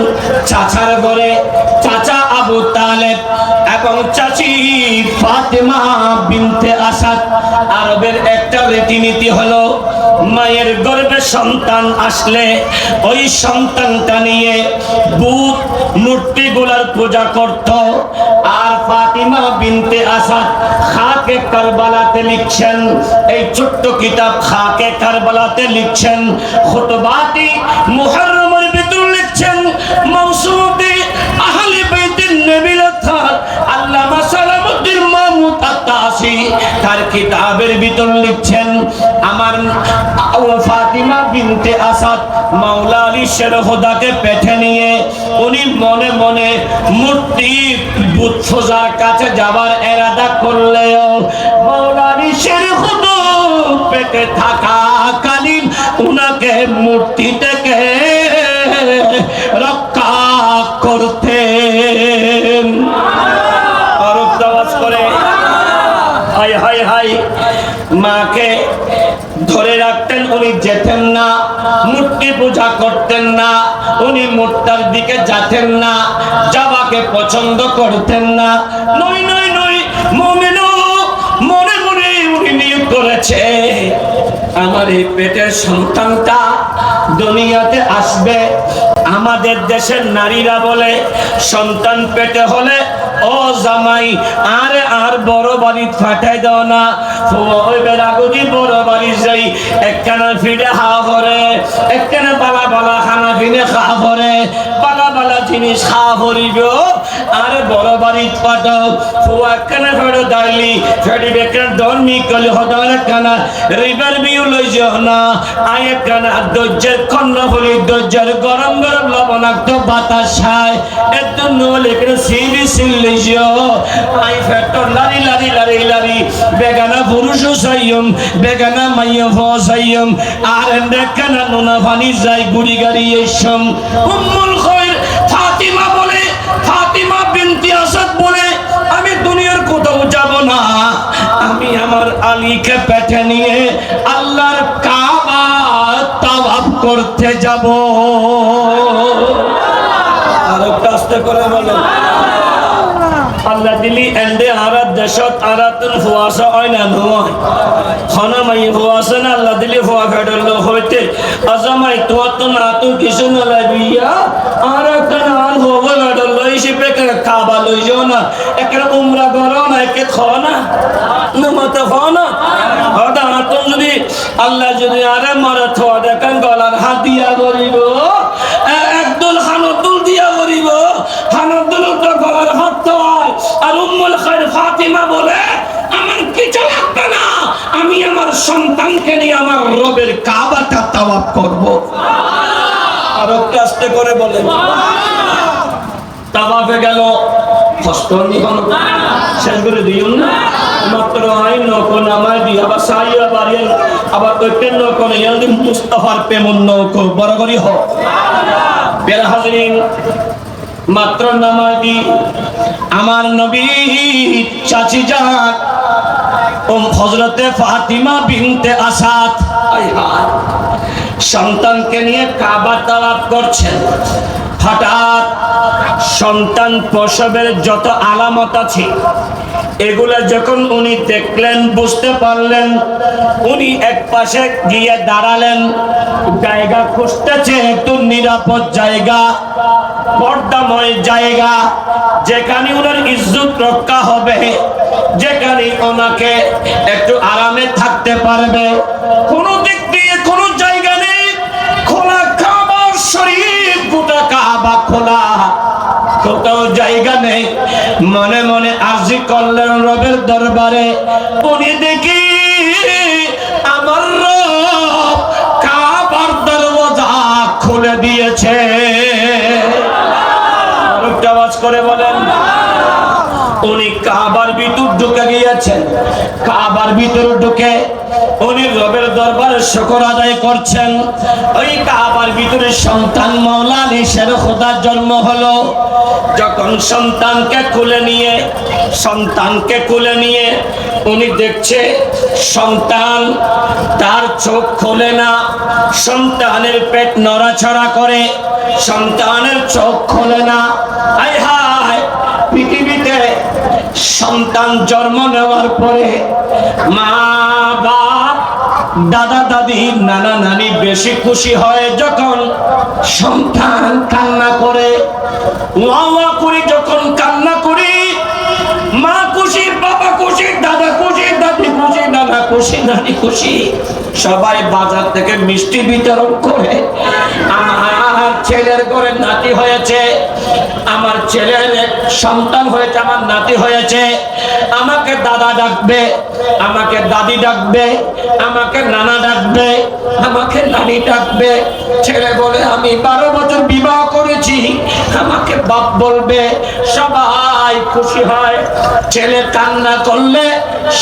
চাচার ঘরে। চাচা আবু তালেব এবং চাচি ফাতেমা বিনতে আসাদ। আরবের একটা রীতিনীতি হলো, মায়ের গর্ভে সন্তান আসলে ওই সন্তানটা নিয়ে বুত মূর্তিগুলার পূজা করত। আর ফাতিমা বিনতে আসাদ খাকে কারবালাতে লিখছেন, এই ছোট্ট কিতাব খাকে কারবালাতে লিখছেন, খুতবাতি মুহররমের ভিতর লিখছেন, মাওসুআতি আহলে বাইতের নবীর আল্লামা সালামউদ্দিন মাহমুদ আত-তাসি তার কিতাবের ভিতর লিখছেন, আমার ফাতিমা বিনতে আসাদ মাওলা আলী শের খোদাকে পেটে নিয়ে উনি মনে মনে মূর্তি বুত পূজার কাছে যাবার ইরাদা করলেও মাওলা আলী শের খোদা পেটে থাকা কালীন উনাকে মূর্তি থেকে রক্ষা করতেন। আর আওয়াজ করে হাই হাই হাই। মাকে ধরে রাখতেন, উনি যেতেন না, মূর্তি পূজা করতেন না, উনি মূর্তার দিকে যেতেন না, যাওয়াকে পছন্দ করতেন না। নয় নয় নয়, মুমিনু মনে মনে উনি নিয়োগ করেছে, আমার এই পেটের সন্তানটা দুনিয়াতে আসবে। আমাদের দেশের নারীরা বলে সন্তান পেটে হলে ও জামাই আর বড় বাড়ি ফাটাই দাও না, ওই বেড়াগুদি বড় বাড়ি যাই একখানা ফিরে খাওয়া করে, একখানা বালা বালা খানা ফিরে খাওয়া করে, বালা বালা জিনিস খাওয়া করিব। আর বড় বাড়ি পাঠাও, ফুয়া একখানা ফেরো দাইলি ফেরি বেকার দন মিকলি হদার একখানা রিভার ভিউ লই যাও না, আই একখানা দজ্জের খন্ন বলি দজ্জের গরম গরম লবণাক্ত বাতাস খায়, এর জন্য লেখে সিবি সিল্লি যাও, আই ফেটো লারি লারি লারি লারি বেগানা পুরুষ সাইয়ম বেগানা মাইয়া সাইয়ম আর একখানা নোনা পানি যাই গুড়ি গাড়ি এসম। উম্মুল খৈর ফাতিমা বলে, ফাতিমা বিনতে আসাদ বলে, আমি দুনিয়ার কোথাও যাব না, আমি আমার আলীকে পেটে নিয়ে আল্লাহর কাবা তাওয়াফ করতে যাব। আর একটু আস্তে করে বলেন। আল্লাহ দিলি এন্ডে আরাত দেশত আরাতুন ফুয়াসা হয় না নয়, খানা মাই ফুয়াসা না আল্লাহ দিলি ফুয়া ফেডল হইতে আজামাই তোমার তো না তো কিছু না লাগিয়া আর একটা আর হবে ফেডল লইছি পেকে কাবা লই যাও না, একটা উমরা করো না, একে খাও না নমাতে খাও না। হঠাৎ হাতন যদি আল্লাহ যদি আরে মারা থোয়া দেখেন গলার হাত দিয়া করিব, একদল হানতুল দিয়া করিব, হানতুল তো গলার হাত থোয়ায়। আর উম্মুল খায়র ফাতিমা বলে, আমার কিছু লাগবে না, আমি আমার সন্তানকে নিয়ে আমার রবের কাবাটা তাওয়াফ করব। আর একটু আস্তে করে বলে। তাওয়াফে গেল, কষ্ট নিহন শেষ করে দিও না, মাত্র আইন নকন আমায় দি আবার সাইয়া বাড়িয়ে আবার ওইটেন নকন ইয়াদি মুস্তাফার প্রেমন নকো বরাবরই হোক। বের হাজরিন, মাত্র নামাজি আমার নবী চাচি যান হযরতে ফাতিমা বিনতে আসাদ সন্তানকে নিয়ে কাবা তাওয়াফ করছেন। হঠাৎ সন্তান প্রসবের যত আলামত আছে এগুলা যখন উনি দেখলেন, বুঝতে পারলেন, উনি এক পাশে গিয়ে দাঁড়ালেন, জায়গা খুঁজতেছে একটু নিরাপদ জায়গা, পর্দাময় জায়গা, যেখানে ওনার ইজ্জত রক্ষা হবে, যেখানে ওনাকে একটু আরামে থাকতে পারবে। কোনো দিক দিয়ে কোনো জায়গা নেই, খোলা কাবা শরীফ, গোটা কাবা খোলা, কোথাও জায়গা নেই। মনে মনে আরজি করলেন রবের দরবারে, উনি দেখি আমার রব কাবার দরওয়াজা খুলে দিয়েছে। আওয়াজ করে বলেন, উনি কাবার ভিতর ঢুকে গিয়েছেন। কাবার ভিতর ঢুকে উনি রবের দরবারে শুকর আদায় করছেন। ওই কাবার ভিতরে সন্তান মাওলা আলী শের খোদার জন্ম হলো। যখন সন্তানকে কোলে নিয়ে উনি দেখছে সন্তান, তার চোখ খোলে না, সন্তানের পেট নড়াচড়া করে, সন্তানের চোখ খোলে না। হায় হায়, পৃথিবীতে সন্তান জন্ম নেওয়ার পরে মা বাপ, দাদা দাদি, নানা নানি বেশি খুশি হয় যখন সন্তান কান্না করে। ওয়া করি যখন কান্না করি, মা খুশি, বাবা খুশি, দাদা খুশি, দাদি খুশি, নানা খুশি, নানি খুশি। সবাই বাজার থেকে মিষ্টি বিতরণ করে। আমার ছেলের ঘরে নাতি হয়েছে, আমার ছেলের সন্তান হয়েছে, আমার নাতি হয়েছে, আমাকে দাদা ডাকবে, আমাকে দাদি ডাকবে, আমাকে নানা ডাকবে, আমাকে নানি ডাকবে। ছেলে বলে আমি 12 বছর বিবাহ করেছি, আমাকে বাপ বলবে। সবাই খুশি হয়। ছেলে কান্না করলে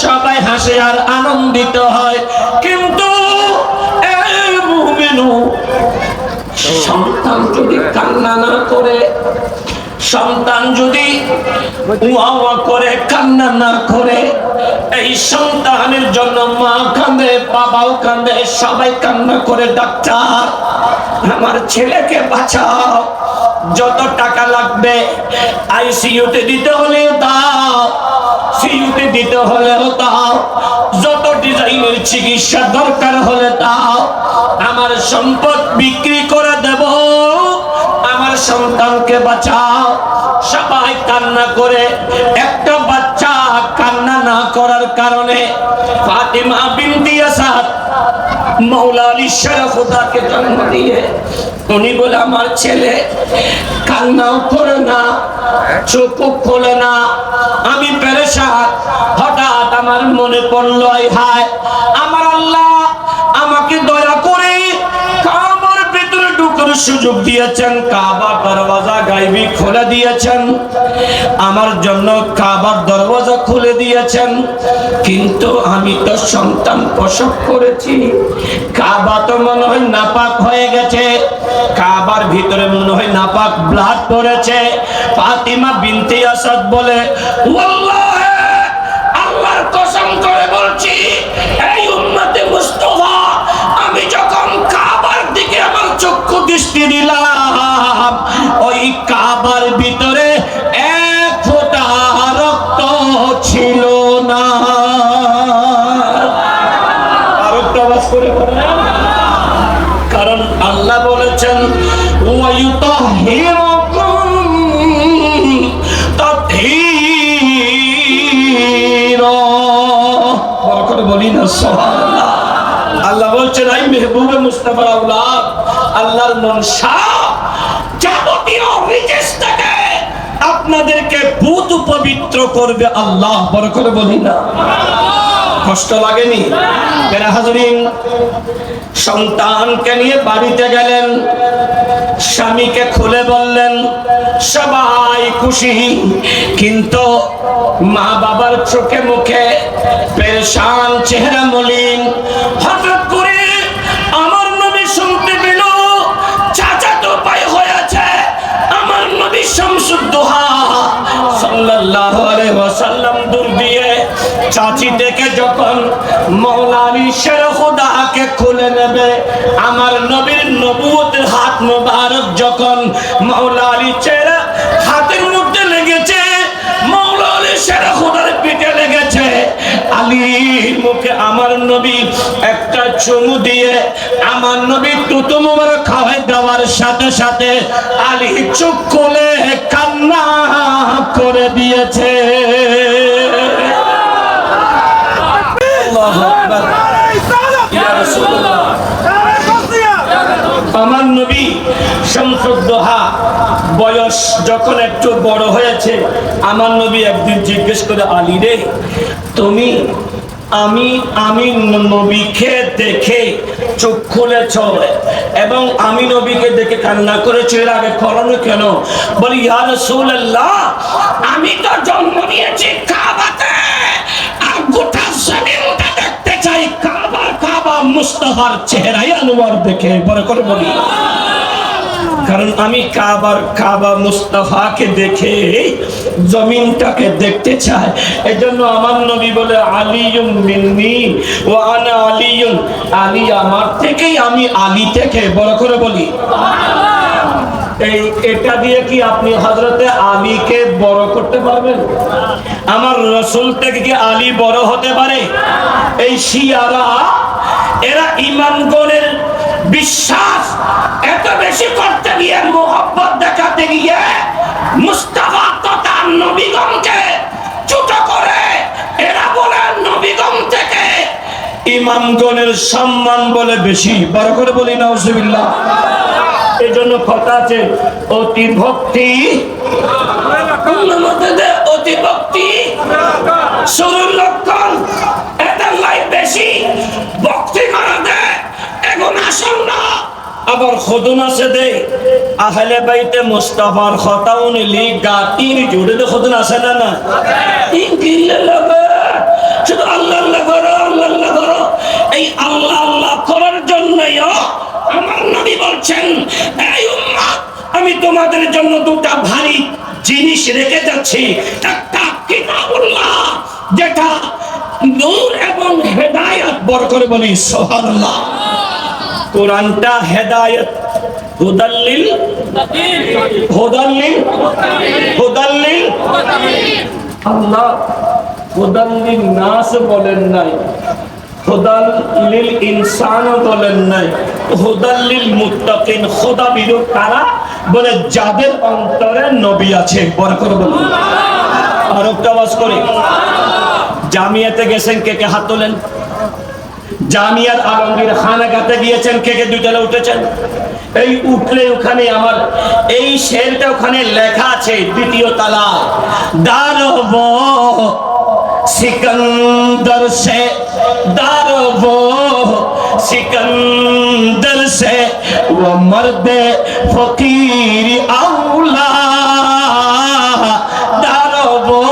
সবাই হাসে আর আনন্দিত হয়। কিন্তু সন্তান যদি কান্না না করে, সন্তান যদি ওয়া করে কান্না না করে, এই সন্তানের জন্য মা কাঁদে, বাবাও কাঁদে, সবাই কান্না করে, ডাক্তার আমার ছেলেকে বাঁচাও, যত টাকা লাগবে আইসিইউতে দিতে হলেও দাও, সিইউতে দিতে হলেও দাও, যত ডিজাইনের চিকিৎসা দরকার হলে দাও, আমার সম্পদ বিক্রি করে দেব, আমার সন্তানকে বাঁচাও। সবাই কান্না করে। একটা বাচ্চা কান্না না করার কারণে ফাতিমা বিনতি আসাদ মাওলা আলী শের খোদাকে জন্ম দিয়ে উনি বলে আমার ছেলে কান্নাও করে না, চোখও খোলে না, আমি পেরেশান। হঠাৎ আমার মনে পড়লো, হায় আমার আল্লাহ আমাকে দয়া করে কাবার ভিতরে ঢোকার সুযোগ দিয়েছেন, কাবার দরওয়াজা গায়বী খুলে দিয়েছেন, আমার জন্য কাবার দরওয়াজা খুলে দিয়েছেন। কিন্তু আমি তো সন্তান প্রসব করেছি, কাবা তো মনে হয় নাপাক হয়ে গেছে, কাবার ভিতরে মনে হয় নাপাক ব্লাড পড়েছে। ফাতিমা বিনতে আসাদ বলে, ওয়াল্লাহি আল্লাহর কসম করে বলছি, এই উম্মতে মুস্তাফা আমি যখন কাবার দিকে আমার চক্ষু দৃষ্টি দিলাম, ওই কাবার ভিতরে এক ফোঁটা রক্ত ছিল না। আর একটা আওয়াজ করে বলেন, কারণ আল্লাহ বলেছেন ওয়ায়ুতাহিরুকুম তাতহীরা। বড় করে বলি না সুবহানাল্লাহ। আল্লাহ বলছেন এই মেহবুবে মুস্তাফার আওলাদ, আল্লাহর মনসা যাবতীয় রিজিস থেকে আপনাদেরকে পুত পবিত্র করবে আল্লাহ। বড় করে বলি না, কষ্ট লাগেনি? মেরা হাজরিন, সন্তানকে নিয়ে বাড়িতে গেলেন, স্বামীকে খুলে বললেন, সবাই খুশি, কিন্তু মা বাবার চোখে মুখে পেরেশান, চেহারা মলিন। হঠাৎ করে আমার নবী শুনতে পেল চাচাতো ভাই হয়েছে আমার নবী শামসুদ্দোহা সাল্লাল্লাহু আলাইহি ওয়াসাল্লাম দূর দিয়ে চাচি থেকে যখন মাওলা আলী শের খোদাকে খুলে নেবে, আমার নবীর নবুয়তের হাত মোবারক যখন মাওলা আলী শের হাতের মধ্যে লেগেছে, মাওলা আলী শের খোদার পিঠে লেগেছে, আলীর মুখে আমার নবী একটা চুমু দিয়ে আমার নবী তুতু মোবারক খাওয়াই দেওয়ার সাথে সাথে আলী চোখ খুলে কান্না করে দিয়েছে। আমার নবী শামসুদ্দোহা বয়স যখন একটু বড় হয়েছে, আমার নবী একদিন জিজ্ঞেস করে, আলী রে, তুমি আমি নবীকে দেখে চোখ খুলেছ এবং আমি নবীকে দেখে কান্না করেছি, এর আগে করোনা কেন? বলি, ইয়া রাসূলুল্লাহ, আমি তো জন্ম নিয়েছি কাবাতে, আর গোটা জমিনটা দেখতে চাই কাবা মুস্তাফার চেহারায় আনোয়ার দেখে। বড় করে বলি, কারণ আমি কাবা মুস্তাফাকে দেখে জমিনটাকে দেখতে চাই। এজন্য আমার নবী বলে, আলিয়ুম মিন্নি ওয়া আনা আলিয়ুন, আলী আমার থেকেই, আমি আলী থেকে। বড় করে বলি, এটা দিয়ে কি আপনি হযরতে আলীকে বড় করতে পারবেন? আমার রাসূল থেকে কি আলী বড় হতে পারে? এই শিয়ারা, এরা ইমানগণের বিশ্বাস এত বেশি করতে গিয়ে, মোহব্বত দেখাতে গিয়ে মুস্তাফা তথা নবীগণকে ছোট করে এরা বলে নবীগণ থেকে ইমামগণের সম্মান বলে বেশি। বড় করে বলি নাউজুবিল্লাহ। এই জন্য কথা আছে, অতি ভক্তি অতি ভক্তি শুরুর লক্ষণ। এটা লাই বেশি ভক্তি করা দেয় এখন আসন্ন। আবার খুদুন আছে দে আহলে বাইতে মুস্তাফার খতাউন লি গাতির জুড়ে দে খুদুন আছে না? না, তিন কিল্লে লাগে শুধু আল্লাহ আল্লাহ করো, আল্লাহ আল্লাহ করো। এই আল্লাহ আল্লাহ করার জন্যই আমার নবী বলছেন, এই উম্মত, আমি তোমাদের জন্য দুটা ভারী জিনিস রেখে যাচ্ছি। একটা কিতাবুল্লাহ, যেটা নূর এবং হেদায়েত। বড় করে বলি সুবহানাল্লাহ। কোরআনটা হেদায়েত, হুদাল্লিল হুদাল্লিল হুদাল্লিল। আল্লাহ হুদাল্লিল নাস বলেন নাই, হুদাল্লিল ইনসান বলেন নাই, হুদাল্লিল মুত্তাকিন। খোদা বিরু কারা? বলে যাদের অন্তরে নবী আছে। বড় করে বলুন, আর একটা আওয়াজ করে। জামিয়াতে গেছেন, কে কে হাত তোলেন? জামিয়ার আলমগীর খানাগাতে গিয়েছেন, কে কে দুতলা উঠেছেন? এই উঠলে ওখানে আমার এই শেরটা ওখানে লেখা আছে, দ্বিতীয় তলা। দারবো सिकंदर से, दारबो सिकंदर से, वो मर्द फकीर औला। दारबो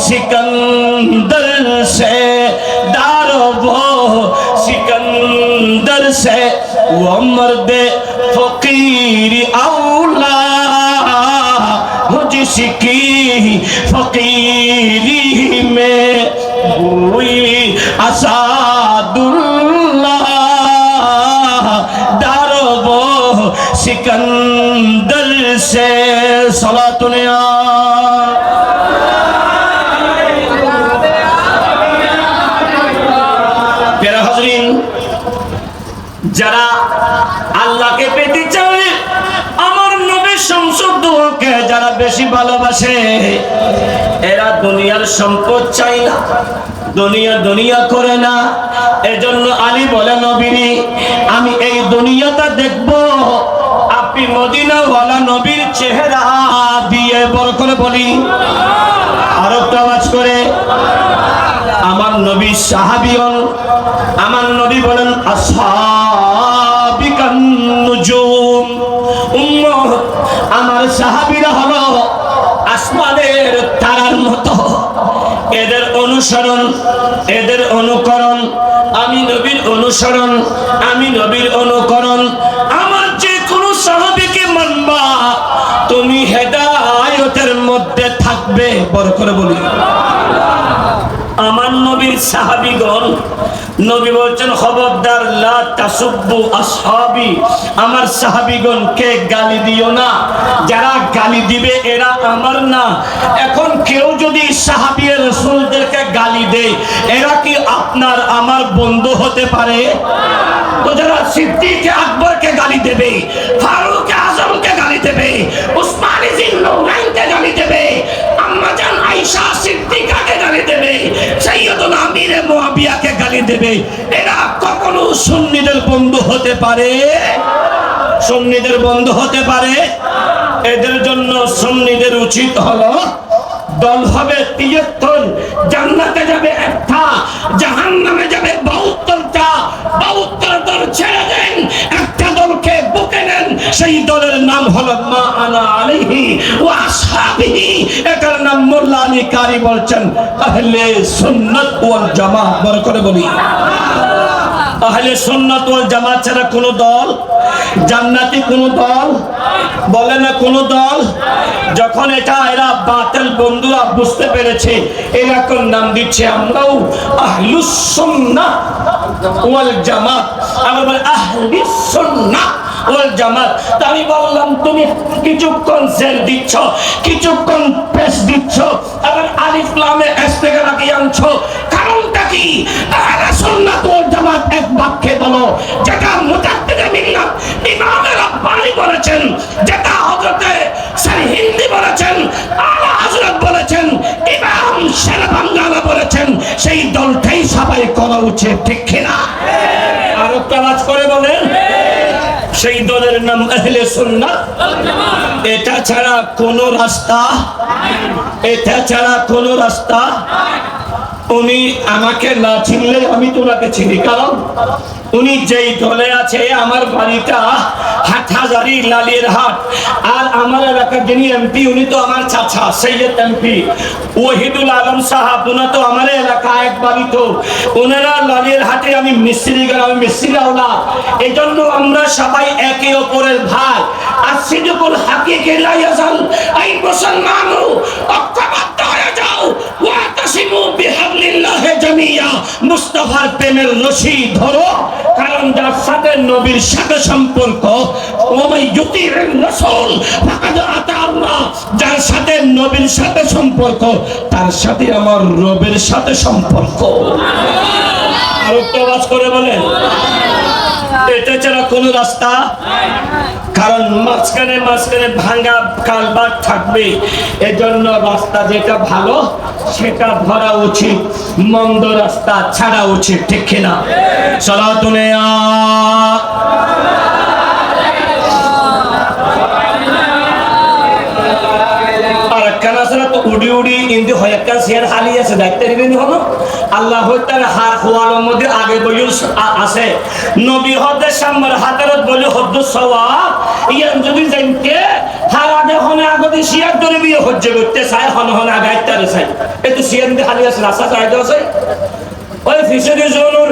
सिकंदर से, दारबो सिकंदर से, वो मर्द फकीर औला। जिसकी फकीरी में हुई असादुल्लाह, दारबो सिकंदर से। सलातुनिया प्यारा हजरीन, যারা আল্লাহকে পেতে চায়, আমার নবীর সংসদকে যারা বেশি ভালোবাসে, এরা দুনিয়ার সম্পদ চাই না, দুনিয়া করে না। এজন্য আলী বলে, নবীরে, আমি এই দুনিয়াটা দেখব, আপনি মদিনাওয়ালা নবীর চেহারা দিয়ে। বড় করে বলি, আর একটা আওয়াজ করে। আমার নবী সাহাবীগণ, আমার নবী বলেন, আসহাবিকান নুজুম। উম্মত, আমার সাহাবীরা হলো আসমানের তারার মতো। এদের অনুসরণ, এদের অনুকরণ, আমি নবীর অনুসরণ, আমি নবীর অনুকরণ। আমার যে কোনো সাহাবীকে মানবা, তুমি হেদায়েতের মধ্যে থাকবে। বড় করে বলি, আমার নবীর সাহাবীগণ, নবী বলছেন, খবরদার, লা তাসুব্বু আসহাবি, আমার সাহাবীগণকে গালি দিও না। যারা গালি দিবে এরা আমার না। এখন কেউ যদি সাহাবী রাসূলদেরকে গালি দেয়, এরা কি আপনার আমার বন্ধু হতে পারে? তো যারা সিদ্দিক আকবরকে গালি দেবে, ফারুক আজমকে গালি দেবে, উসমান জিন্নুরাইনকে গালি দেবে, আম্মা জান আয়েশা সিদ্দিকাকে গালি দেবে, সাইয়্যিদুনা আমির মুআবিয়াকে গালি দেবে, এরা কখনো সুন্নিদের বন্ধু হতে পারে? সুন্নিদের বন্ধু হতে পারে? এদের জন্য সুন্নিদের উচিত হলো দল হবে 73, জান্নাতে যাবে একটা, জাহান্নামে যাবে 72টা। 72 দল ছেড়ে দেন, একটা দলকে বুকে নেন, সেই দলের নাম হলো মা আনা আলাইহি ওয়া আসহাবিহি। এটার নাম মোল্লা আলী কারি বলছেন আহলে সুন্নাত ওয়াল জামাত। বড় করে বলি, আহলে সুন্নাত ওয়াল জামাত ছাড়া কোন দল জান্নাতি, কোন দল বলে না, কোন দল। যখন এটা এরা বাতিল বন্ধুরা বুঝতে পেরেছে, এরা কোন নাম দিচ্ছে, আমরাও আহলুস সুন্নাহ ওয়াল জামাত। আমরা বলি আহলুস সুন্নাহ ওয়াল জামাত। আমি বললাম তুমি কিছুক্ষণ সেল দিচ্ছ, কিছুক্ষণ পেশ দিচ্ছ, আবার আলিফ লামে ইস্তেগা লাগিয়ে আনছো, কারণটা কি? আহলে সুন্নাত ওয়াল জামাত এক বাক্যে বলো, যেটা মুজাদ্দিদে মিল্লাত ইমাম রাব্বানি বলেছেন, যেটা হযরতে সরহিন্দি বলেছেন, আলা হযরত বলেছেন, ইমাম শেরবাংলা বলেছেন, সেই দলটাই সবাই করা উচিত, ঠিক কিনা? আর কাজ করে বলেন, সেই দলের নাম আহলে সুন্নাত। এটা ছাড়া কোন রাস্তা, এটা ছাড়া কোন রাস্তা। উনি আমাকে না চিনলে আমি তোমাকে চিনি, কারণ উনি যেই দলে আছে, আমার বাড়িটা হাটহাজারি লালির হাট, আর আমার এলাকার যিনি এমপি উনি তো আমার চাচা সৈয়দ এমপি ওহিদুল আলম সাহাব, উনি তো আমার এলাকা এক বাড়ি, তো ওনারা লালির হাটে, আমি মিস্ত্রি গ্রামে মিস্ত্রি আওলা। এই জন্য আমরা সবাই একে অপরের ভাই। আর সিদ্দিকুল হাকিকে লাইয়াজাল, এই মুসলমানও ঐক্যবদ্ধ হয়ে যাও, ওয়াতাসিমু বিহাবলিল্লাহি জামিয়া, মুস্তাফার প্রেমের রশি ধরো, কারণ যার সাথে নবীর সাথে সম্পর্ক, ওমাই ইউতির রাসূল ফাকাদ আতা আল্লাহ, যার সাথে নবীর সাথে সম্পর্ক, তার সাথে আমার রবের সাথে সম্পর্ক। আর একটা আওয়াজ করে বলেন, এটা ছাড়া কোন রাস্তা, কারণ মাঝখানে মাঝখানে ভাঙা কালবার থাকবে। এজন্য রাস্তা যেটা ভালো সেটা ধরা উচিত, মন্দ রাস্তা ছাড়া উচিত, ঠিক কিনা? সালাতুনে আর কানাসরা তো উড়ি উড়ি ইন্দি হয়াক্কান শেয়ার হালি আছে, দেখতে দিবেন হলো আল্লাহ হইতার হার খোয়ানোর মধ্যে আগে বলি আছে, নবী হদের সামনে হাতেরত বলি হদ্দ সওয়াব, ইয়ান যদি জানতে হার আগে হনে আগতে শিয়ার ধরে বিয়ে হজ্জে করতে চায়, হনে হনে আগে আইতারে চাই, একটু শিয়ার মধ্যে হালি আছে, রাস্তা চাইতে আছে, ওই ফিশারি জোনুর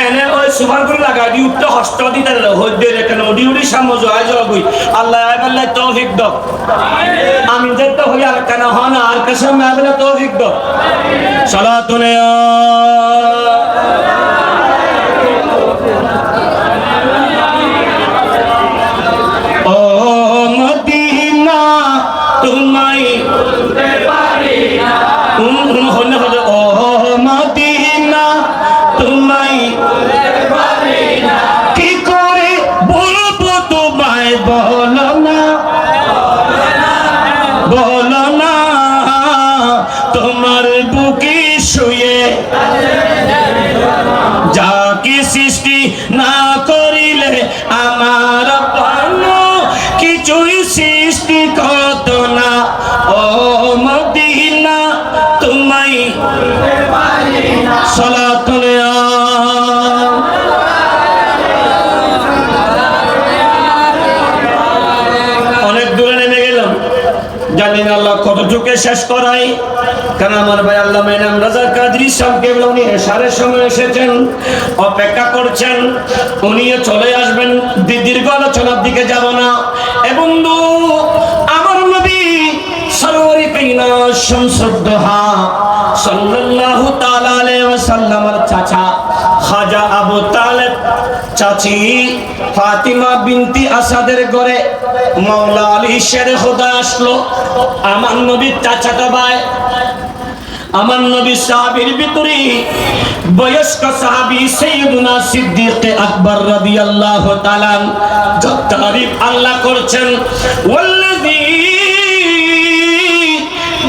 এনে ওই সুপার করে লাগাই দি উঠতে হস্ত দিতে হদ্দে রেখে উড়ি উড়ি সামনে জয় জয় কই আল্লাহ আল্লাহ তৌফিক দাও। আমি যেতে হই আর কেন হন আর কসম আল্লাহ তৌফিক দাও। সালাতুনে ও মদিনা তোমায় ভুলতে পারি না, হনে হলে ও মদিনা তোমায় ভুলতে পারি না, কি করে বলবো তোমায়, বলো না বলো না, তোমার বুকে শুয়ে যা কি সৃষ্টি না করিলে আমার প্রাণ কিছুই সৃষ্টি কত না, ও মদিনা তোমায় ভুলতে পারি না। সালাতুনে অনেক দূরে নেমে গেলাম, জানি না আল্লাহ কতটুকু শেষ করাই, কারণ আমার ভাই আল্লাহ ইনাম রাজা কাদরি সাহেবকে উনি এশারের সময় এসেছেন, অপেক্ষা করছেন, উনিও চলে আসবেন, দীর্ঘ আলোচনার দিকে যাব না। এ বন্ধু, আমার নবী সরওয়ারে কায়নাত শামসুদ্দোহা সাল্লাল্লাহু তাআলা আলাইহি ওয়াসাল্লামের চাচা খাজা আবু তালেব চাচি ফাতিমা বিনতি আসাদের ঘরে মাওলা আলী শেরে খোদা আসলো। আমার নবীর চাচাতো ভাই, আমার নবী সাহাবীর ভিতরে বয়স্ক সাহাবী সাইয়্যিদুনা সিদ্দিক আকবর রাদিয়াল্লাহু তাআলা যত তারিফ আল্লাহ করছেন, ওয়াল্লাযী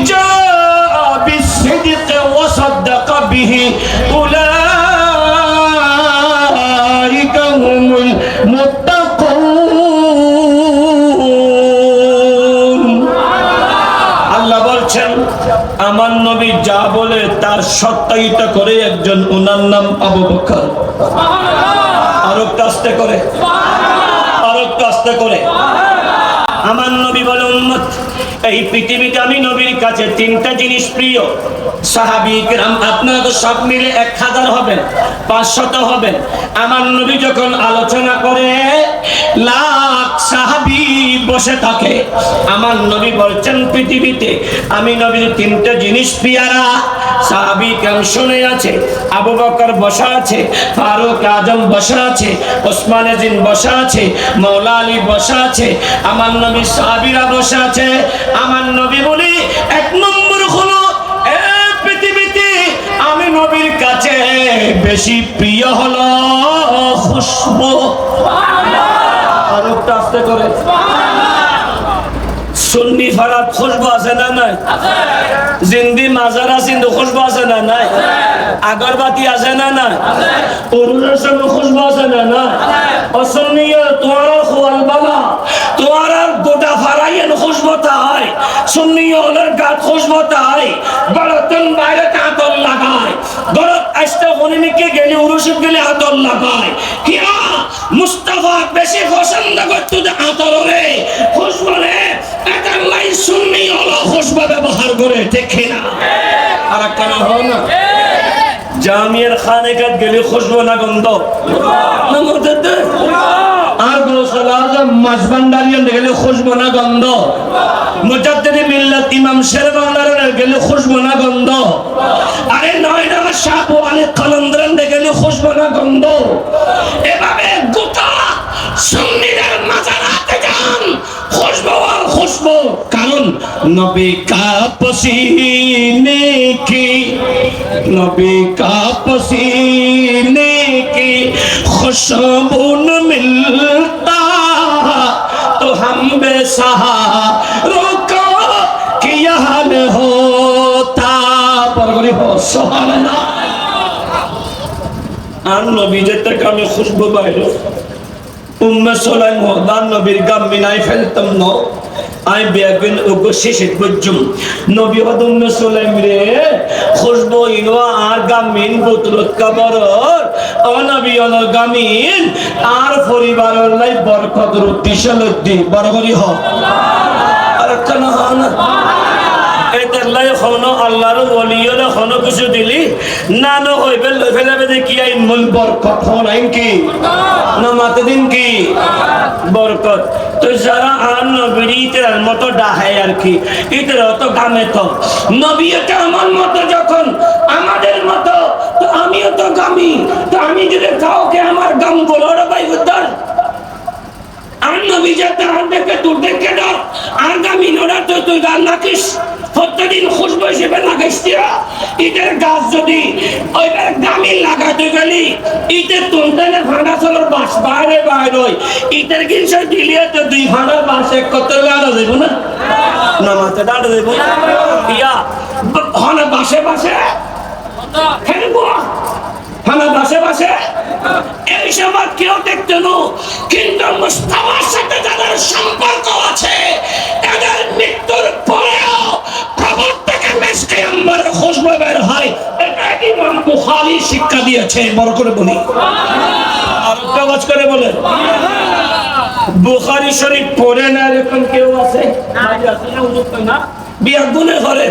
জাআ বিসসিদক ওয়া সাদ্দাকা বিহি উলাইকা হুমুল মুত্তাকুন। বলছেন আমার নবী যা বলে তার সত্যায়িত করে একজন, ওনার নাম আবু বকর। আর একটু আস্তে করে, আর একটু আস্তে করে। আমার নবী বলে উম্মত, এই পৃথিবীতে আমি নবীর কাছে তিনটা জিনিস প্রিয়। সাহাবী কিরাম আপনারা তো সব মিলে 1000 হবেন, 500 হবেন। আমার নবী যখন আলোচনা করে লাখ সাহাবী বসে থাকে, আমার নবী বলছেন পৃথিবীতে আমি নবীর তিনটা জিনিস পিয়ারা। সাহাবী কিরাম শুনে আছে, আবু বকর বসা আছে, ফারুক আজম বসা আছে, ওসমান গনি বসা আছে, মাওলা আলী বসা আছে, আমার নবী সাহাবীরা বসা আছে। আমার নবী বলি 1 নম্বর হলো পৃথিবীতে আমি নবীর কাছে বেশি প্রিয় হলো খুশবু। আর একটু আস্তে করে। সুন্নি ফারাত খুশবু আছে না নাই? জিন্দি মাজারা সিন্ধু খুশবু আছে না নাই? আগরবাতি আছে না নাই? অরুণের সঙ্গে খুশবু আছে না নাই? অসন্নিয় তোমার খোয়াল বাবা তোমার গোটা ফারাইয়ের খুশবুটা হয়, সুন্নিয় হলের গাত খুশবুটা হয়। বড়তন বাইরে আতর লাগায়, গরত আসতে হনিমিকে গেলে উরুসিব গেলে আতর লাগায়। কিয়া মুস্তাফা বেশি পছন্দ করতো আতর রে খুশবু রে, এটা লাই সুন্নি হলো খুশবু ব্যবহার করে, ঠিক না? আর কেন হয় না? জামিয়ার খানেকাত গেলে খুশবু না গন্ধ না মুরতাদ? আর গোসল আজম মাসবান্ডারিয়া গেলে খুশবু না গন্ধ? মুজাদ্দিদে মিল্লাত ইমাম শের বাংলার গেলে খুশবু না গন্ধ? আরে নয়না শাহ ওয়ালি কলন্দ্রান গেলে খুশবু না গন্ধ? এভাবে গোটা সুন্নিদের মাজারাতে যান, খুশবু আর খুশবু। কারণ নবী কা পসিনে কি, नबी का पसीने की खुशबू न मिलता तो हम बेसहारों को क्या हाल होता। परगरी हो सुभान अल्लाह। আর নবী যেতে কামে খুশবু বাইলো উম্মে সুলাইম হদান নবীর গাম মিনাই ফেলতাম ন আই বেগিন ওগোশিশিত বুজুম নবী হদুম্মে সুলাইম রে খুশবু ইনওয়া আর গামিন বুতরত কবরর ও নবী অন গামিন আর পরিবারের লাই বরকত রুটি সলদি বরগরি হ আর কেন না এদের লাই হনো আল্লাহর ওলিয়রে হনো কিছু দিলি না না হইবে লই ফেলাবে যে কি আই মন বরকত হনাইন কি না মাতে দিন কি বরকত। তো যারা আর নবীর ইতরার মতো ডাহে আর কি, ইতরা তো গামে তো নবী এটা আমার মতো যখন আমাদের মতো, তো আমিও তো গামি, তো আমি যদি কাউকে আমার গাম বলো রে ভাই উদ্ধার আর নবী যাতে আর দেখে তোর দেখে দাও আর গামি নোরা তো তুই গান নাকিস প্রত্যেকদিন খুশবু হিসেবে লাগাইস দিয়া। ইটের গাছ যদি ওইবার গামি লাগাতে গেলি ইটের তুলতেনে ভাঙা চলোর বাস বাইরে বাইরে হয়, ইটের গিনসে দিলিয়ে তো 2 ভাঙার বাস এক করতে দাঁড়া দেবো না না মাথা দাঁড়া দেবো ইয়া হনে বাসে বাসে খেলবো হনে বাসে বাসে এই সময় কেউ দেখতে নো, কিন্তু মুস্তাফার সাথে যাদের সম্পর্ক আছে এদের মৃত্যুর পরেও কবর থেকে মিশকে আম্বরের খুশবু বের হয়। এটা ইমাম বুখারী শিক্ষা দিয়েছে। বড় করে বলি আর কাগজ করে বলে বুখারী শরীফ পড়ে না এরকম কেউ আছে না? বিয়াগুনে করে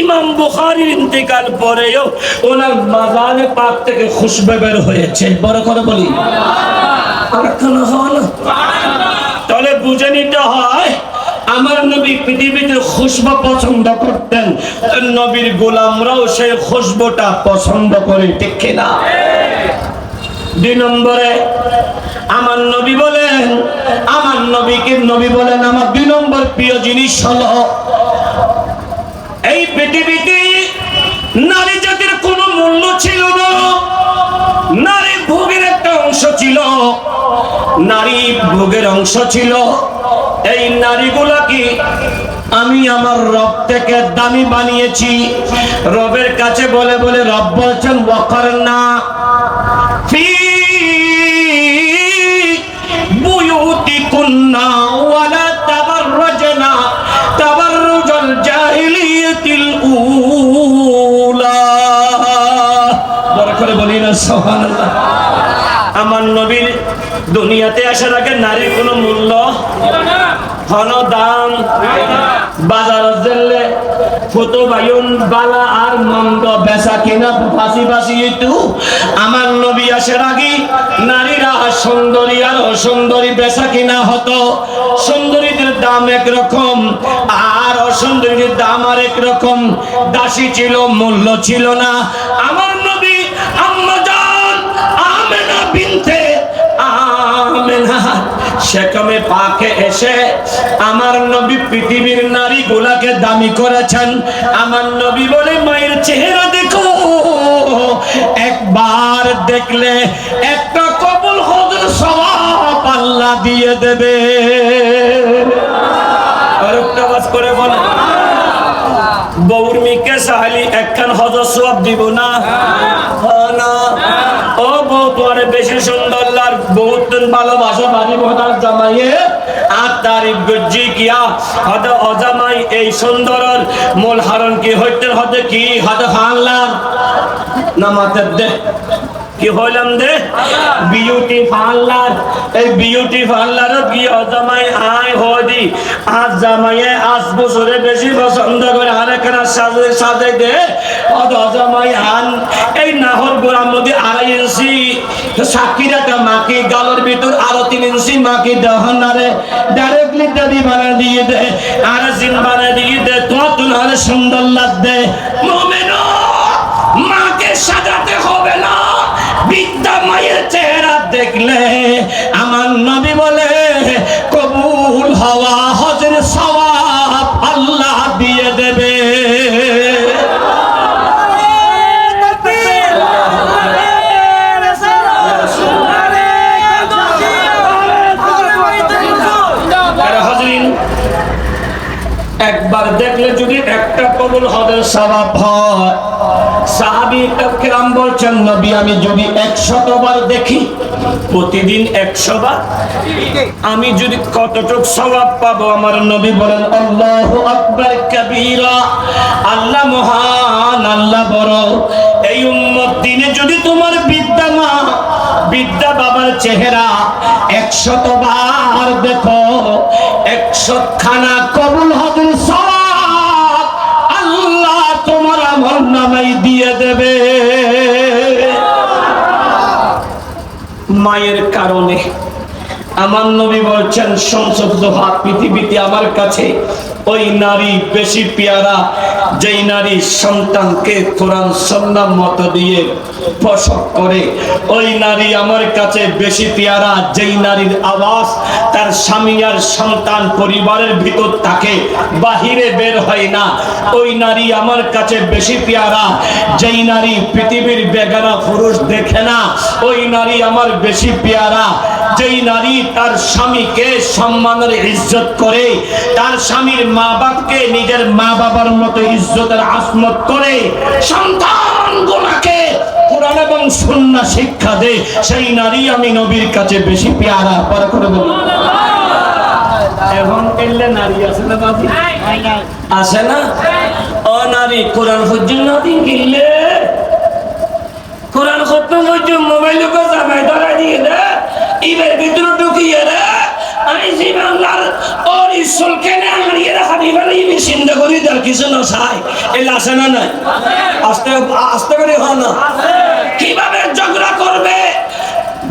ইমাম বুখারীর ইন্তেকাল পরেও ওনার মাজারে পাক থেকে খুশবু বের হয়েছে। বড় করে বলি আর কেন হয় না? তাহলে বুঝে নিতে হয় আমার নবী পৃথিবীতে খুশবু পছন্দ করতেন, নবীর গোলামরাও সেই খুশবুটা পছন্দ করে, ঠিক কিনা? 2 নম্বরে আমার নবী বলেন, আমার নবীকে নবী বলেন আমার 2 নম্বর প্রিয় জিনিস হলো এই পৃথিবীতে নারী জাতির কোনো মূল্য ছিল না, নারী ভোগের একটা অংশ ছিল, নারী ভোগের অংশ ছিল। এই নারীগুলাকে আমি আমার রব থেকে দামি বানিয়েছি। রবের কাছে বলে বলে রব বলছেন ওয়াকারনা ফি বুয়ুতিকুন্না ওয়ালা তাবাররাজনা তাবাররুজাল জাহিলিয়াতি দুনিয়াতে আসার আগে নারীর কোনো মূল্য হন দাম বাজার জেলে ফটো বাইন বালা আর মন্দ বেচা কিনা ফাঁসি ফাঁসি একটু আমার নবী আসার আগে নারীরা সুন্দরী আর অসুন্দরী বেচা কিনা হতো। সুন্দরীদের দাম একরকম আর অসুন্দরীদের দাম আর একরকম। দাসী ছিল, মূল্য ছিল না। আমার নবী আম্মা জান আমেনা বিনতে আমেনা সেখানে পাকে এসে আমার নবী পৃথিবীর নারীগুলাকে দামি করেছেন। আমার নবী বলে মায়ের চেহারা দেখো, একবার দেখলে একটা কবুল হজের সওয়াব আল্লাহ দিয়ে দেবে। আরেকটা আওয়াজ করে বলে বউর মিকে সাহালি একখান হজর সওয়াব দিব না? না। ও বউ তোমার বেশি সুন্দর লাগ, বহুত ভালোবাসা বাড়ি ভোটার জামাইয়ে আর তারিফ গজ্জি কিয়া হদ অজামাই এই সুন্দরের মূল হারণ কি হইতে হতে কি হদ হাল্লার নামাতের দে কি হইলাম দে বিউটি পার্লার। এই বিউটি পার্লার কি অজামাই আয় হদি আজ জামাইয়ে আজ বছরে বেশি পছন্দ করে আরেকখানা সাজে সাজে দে অজামাই আন এই নাহর গোড়ার মধ্যে 2.5 ইঞ্চি সাকিরাটা মাকে গালের ভিতর আরো 3 ইঞ্চি মাকে দহনারে ডাইরেক্টলি দাদি বানা দিয়ে দে আর জিন বানা দিয়ে দে তোমার সুন্দর লাগবে। মুমিনো মাকে সাজাতে হবে না, বিদ্যা মায়ের চেহারা দেখলে আমার নবী বলে কবুল হওয়া হজের সওয়াব আল্লাহ দিয়ে দেবে। একবার দেখলে যদি একটা কবুল হজের সওয়াব হয়, সাহাবী একরাম বলছেন নবী আমি যদি 100 বার দেখি, প্রতিদিন 100 বার, আমি যদি কতটুক সওয়াব পাবো? আমার নবী বলেন আল্লাহু আকবার কাবীরা, আল্লাহ মহান, আল্লাহ বড়। এই উম্মত দিনে যদি তোমার বিদ্যা বাবার চেহারা 100 বার দেখো, 100 খানা কবুল হজের সওয়াব আল্লাহ তোমার আমল নামায় দিয়ে দেবে। মায়ের কারণে আমার নবী বলছেন সংসদ হাত পৃথিবীতে আমার কাছে ওই নারী বেশি পেয়ারা যেই নারী সন্তানকে কোরআন সুন্নাহ মত দিয়ে প্রসব করে। ওই নারী আমার কাছে বেশি পেয়ারা যেই নারীর আওয়াজ তার স্বামী আর সন্তান পরিবারের ভিতর থাকে, বাহিরে বের হয় না। ওই নারী আমার কাছে বেশি পেয়ারা যেই নারী পৃথিবীর বেগানা পুরুষ দেখে না। ওই নারী আমার বেশি পেয়ারা যেই নারী তার স্বামীকে সম্মানের ইজ্জত করে, তার স্বামীর মা বাপকে নিজের মা বাবার মতো ইজ্জতের আসমত করে, সন্তানগুলোকে কোরআন এবং সুন্নাহ শিক্ষা দেয়, সেই নারী আমি নবীর কাছে বেশি পেয়ারা। পরে করে বলি এখন এলে নারী আছে না বাবু? আছে না? ও নারী কোরআন পর্যন্ত দিন কিনলে কোরআন খতম পর্যন্ত মোবাইলে জামাই ধরা দিয়ে দে ইবের ভিতরে ঢুকিয়ে দে আইসি বাংলার ওর ইসল কেনে হারিয়ে রাখা দিবার এই চিন্তা করি তার কিছু না চাই এলে আসে না নাই? আস্তে আস্তে করে হয় না? কিভাবে ঝগড়া করবে?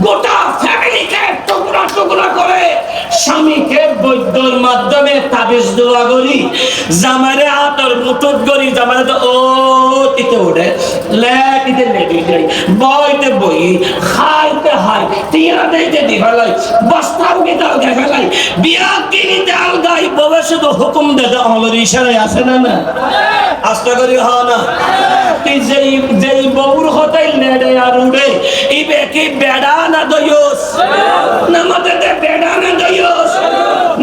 গোটা ফ্যামিলিকে টুকরা টুকরা করে স্বামীকে বৈদ্যর মাধ্যমে তাবিজ দেওয়া করি, জামাইরে আতর মুঠুত করি, জামাইরে তো ও তিতে ওঠে, লেটিতে লেটি বইতে বই, খাইতে হাই, টিয়া দিতে দি ফেলাই, বস্তাও গিতে আলগাই ফেলাই, বিয়া কিনিতে আলগাই, বউয়ে শুধু হুকুম দেতে আমার ইশারায় আসে না না? আস্তে করি হয় না? যেই বউর হতাই লেডে আর উড়ে ইবে কি বেড়া না দয়স না মতে বেড়া না দয়স?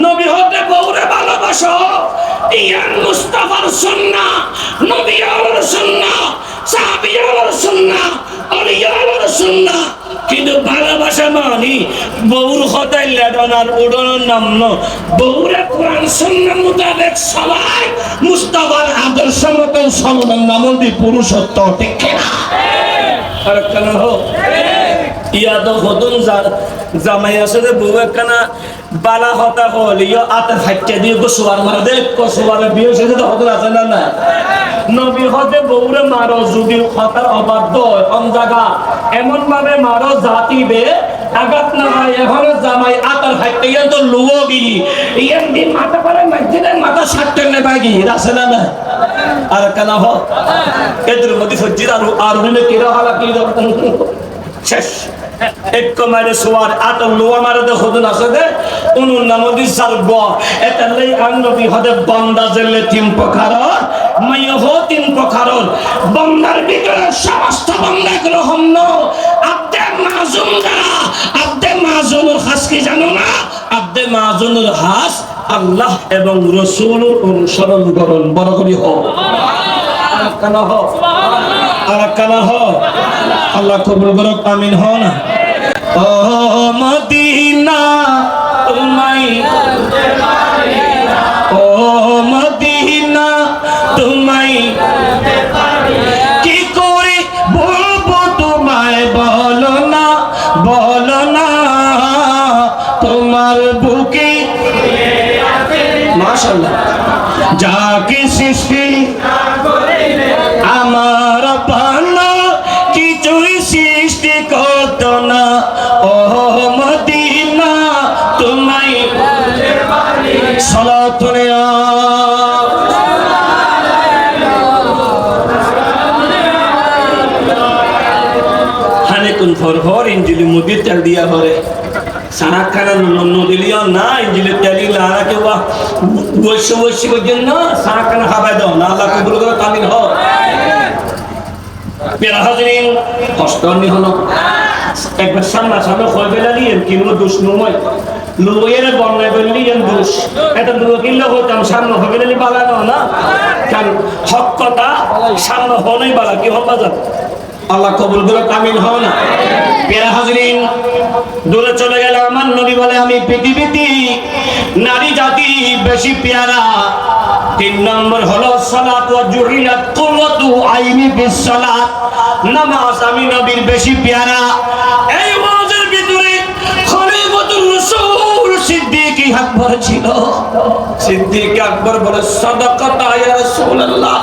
নবী হতে বউরে ভালোবাসো, ইয়ান মুস্তাফার সুন্নাহ, নবী আলার সুন্নাহ, সাহাবী আলার সুন্নাহ, ওলি আলার সুন্নাহ। কিন্তু ভালোবাসা মানি বউর হতাই লেডনার উড়ানোর নাম ন, বউরে কোরআন সুন্নাহ মোতাবেক সবাই মুস্তাফার আদর্শ মতো সমান নাম দি পুরুষত্ব ঠিক না? আর কেন হোক ইয়া তো হতুন জামাই আসলে বউ একখানা বালা হতা হল ইয়া আতে ফাইটে দিয়ে গোসুয়ার মারা দে গোসুয়ারে বিয়ে সেটা তো হতুন আছে না না নবী হতে বউরে মারো যদি হতার অবাধ্য অন জায়গা এমন ভাবে মারো জাতিবে আঘাত না হয় এখন জামাই আতার ফাইটে গিয়ে তো লুও গি ইয়ান দি মাথা পারে মসজিদের মাথা সাতটা নে বাগি আছে না না আর কেনা হ এদের মধ্যে সজ্জিত আর উনি কিরা হালা কি শেষ এক মারে সোয়ার আত লোয়া মারে দে হদন আছে দে উনুন নামদি সারব এতালাই আনবি হদে বান্দা জেলে তিন প্রকার মাইয়া হ তিন প্রকার বান্দার ভিতরে সমস্ত বান্দা গুলো হন্ন আব্দে মাযুম যারা আব্দে মাযুমুল খাস কি জানো না আব্দে মাযুমুল খাস আল্লাহ এবং রাসূলের অনুসরণ করুন বড় করি হ কানা হ আর কানা হ আল্লাহ কবুল করুক আমিন হ না ও মদিনা তোমায় ও মদিনা তোমায় কি করে বলবো তোমায় বলো না তোমার বুকে মাশাআল্লাহ যাকে সৃষ্টি আমার বানা কিছুই সৃষ্টি করত না ও মদিনা তোমায় সালাতুন হানেকুন ফরফর ইঞ্জিলি মুদি তেল দিয়া ভরে সারা খানা নদিলিও না ইঞ্জিলি তেলি লারা কেউ বসে করছেন না সারা খানা খাবাই দাও না আল্লাহ কবুল করে কামিল হ পেরা হাজরিন কষ্ট নি হলো একবার সামনা সামনে হয়ে গেলে নিয়েন কিনো দোষ নয় লুয়ের বন্যায় বললিয়েন দোষ এটা দুটো কিনলে হতাম সামনে হয়ে গেলে বালানো না কারণ হক কথা সামনে হলেই বালা কি হবা যাবে আল্লাহ কবুল করে কামিল হও না পেরা হাজরিন দূরে চলে গেল আমার নবী বলে আমি পৃথিবীতে নারী জাতি বেশি পেয়ারা তিন নম্বর হলো সালাত ওয়া জুহিলাত কুররাতু আইনি বিস সালাত নামাজ আমি নবীর বেশি পেয়ারা এই ওয়াজের ভিতরে খলিফাতুর রাসূল সিদ্দিক আকবর ছিল সিদ্দিক আকবর বলে সাদাকাতা ইয়া রাসূলুল্লাহ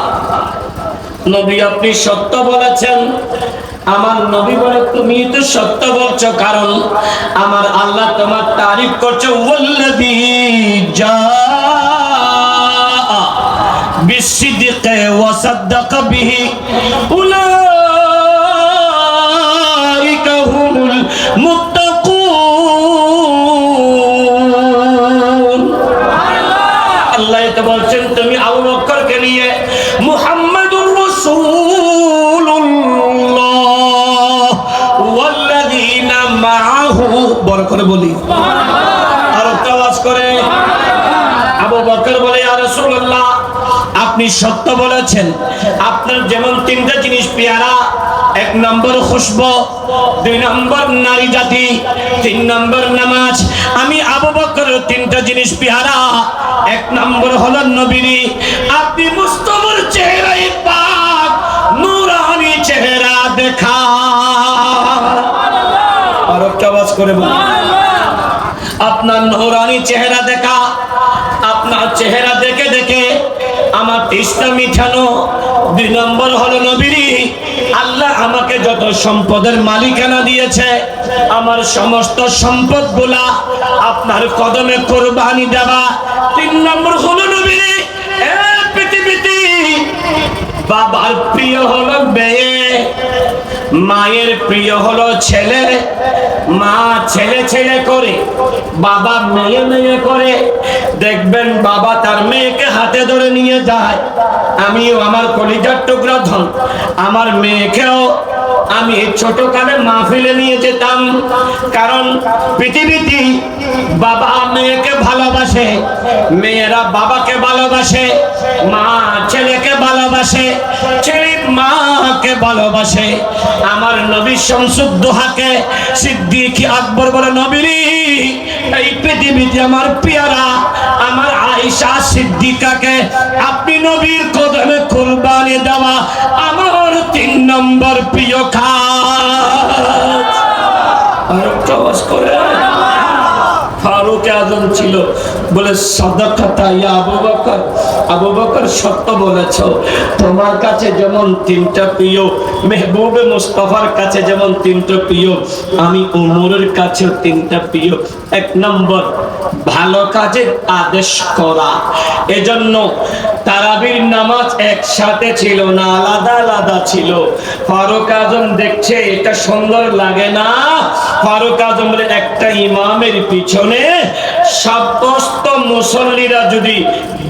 নবী আপনি সত্য বলেছেন আমার নবী বলে তুমি তো সত্য বলছো কারণ আমার আল্লাহ তোমার তারিফ করছে ওয়াল্লাযী জাআ বিসসিদকি ওয়া সাদ্দাকা বিহি উলাইকা হুমুল মুত্তাকুন আল্লাহ তো বলছেন তুমি আবু বকরকে নিয়ে মুহাম্মাদুর রাসূলুল্লাহ ওয়াল্লাযীনা মাআহু বড় করে বলি আর আওয়াজ করে আবু বকর বলে ইয়া রাসূলুল্লাহ আপনি সত্য বলেছেন আপনার যেমন তিনটা জিনিস পেয়ারা এক নম্বর খুশবু দুই নম্বর নারী জাতি তিন নম্বর নামাজ আমি আবু বকরের তিনটা জিনিস পেয়ারা এক নম্বর হলো নবীর আপনি মুস্তাফার চেহারায় পাক নূরানি চেহারা দেখা আর আওয়াজ করে বলি আপনার নূরানি চেহারা দেখা আপনার চেহারা দেখে দেখে আমার তেষ্টা মিঠানো দুই নম্বর হলো নবীর আল্লাহ আমাকে যত সম্পদের মালিকানা দিয়েছে আমার সমস্ত সম্পদগুলা আপনার কদমে কুরবানি দেওয়া তিন নম্বর হলো নবীর পৃথিবীতে বাবার প্রিয় হলো মেয়ে মায়ের প্রিয় হলো ছেলে মা ছেলে ছেলে করে বাবা মেয়ে মেয়ে করে দেখবেন বাবা তার মেয়েকে হাতে ধরে নিয়ে যায় আমিও আমার কলিজার টুকরা ধন আমার মেয়েকেও আমি ছোটকালে মাহফিলে নিয়ে যেতাম কারণ পৃথিবীতে বাবা মেয়েকে ভালোবাসে মেয়েরা বাবাকে ভালোবাসে মা ছেলেকে ভালোবাসে ছেলে মাকে ভালোবাসে আমার নবী শামসুদ্দোহাকে সিদ্দিক আকবর বলে নবী এই পৃথিবীতে আমার পেয়ারা আমার আয়েশা সিদ্দিকাকে আপনি নবীর কদমে কুরবানি দেওয়া আমার তিন নম্বর প্রিয় কাজ আর একটা আওয়াজ করে ফারুক আজম ছিল বলে সাদাকাতা ইয়া আবু বকর, আবু বকর সত্য বলেছো। তোমার কাছে যেমন তিনটা প্রিয়, মেহবুবে মুস্তাফার কাছে যেমন তিনটা প্রিয়, আমি উমরের কাছেও তিনটা প্রিয়। এক নম্বর, ভালো কাজের আদেশ করা। এজন্য তারাবির নামাজ একসাথে ছিল না, আলাদা আলাদা ছিল। ফারুক আজম দেখছে এটা সুন্দর লাগে না। ফারুক আজম বলে একটা ইমামের পিছনে সমস্ত মুসল্লিরা যদি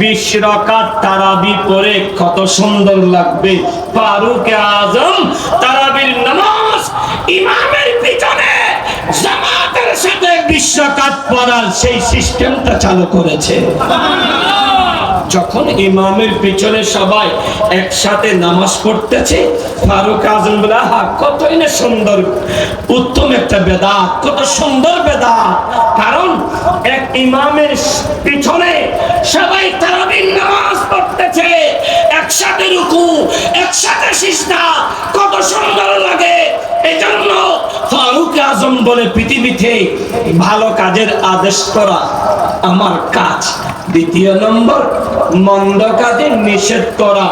20 রাকাত তারাবি পড়ে কত সুন্দর লাগবে। ফারুক আজম তারাবির নামাজ ইমামের পিছনে জামাতের সাথে 20 রাকাত পড়ার সেই সিস্টেমটা চালু করেছে। যখন ইমামের পিছনে সবাই একসাথে নামাজ পড়তেছে, ফারুক আজম বলে হা কতই না সুন্দর, উত্তম একটা বেদাত, কত সুন্দর বেদাত। কারণ এক ইমামের পিছনে সবাই তারাবির নামাজ পড়তেছে, একসাথে রুকু, একসাথে সিজদা, কত সুন্দর লাগে। এজন্য ফারুক আজম বলে পৃথিবীতে ভালো কাজের আদেশ করা আমার কাজ। দ্বিতীয় নম্বর, মন্দ কাজে নিষেধ করা।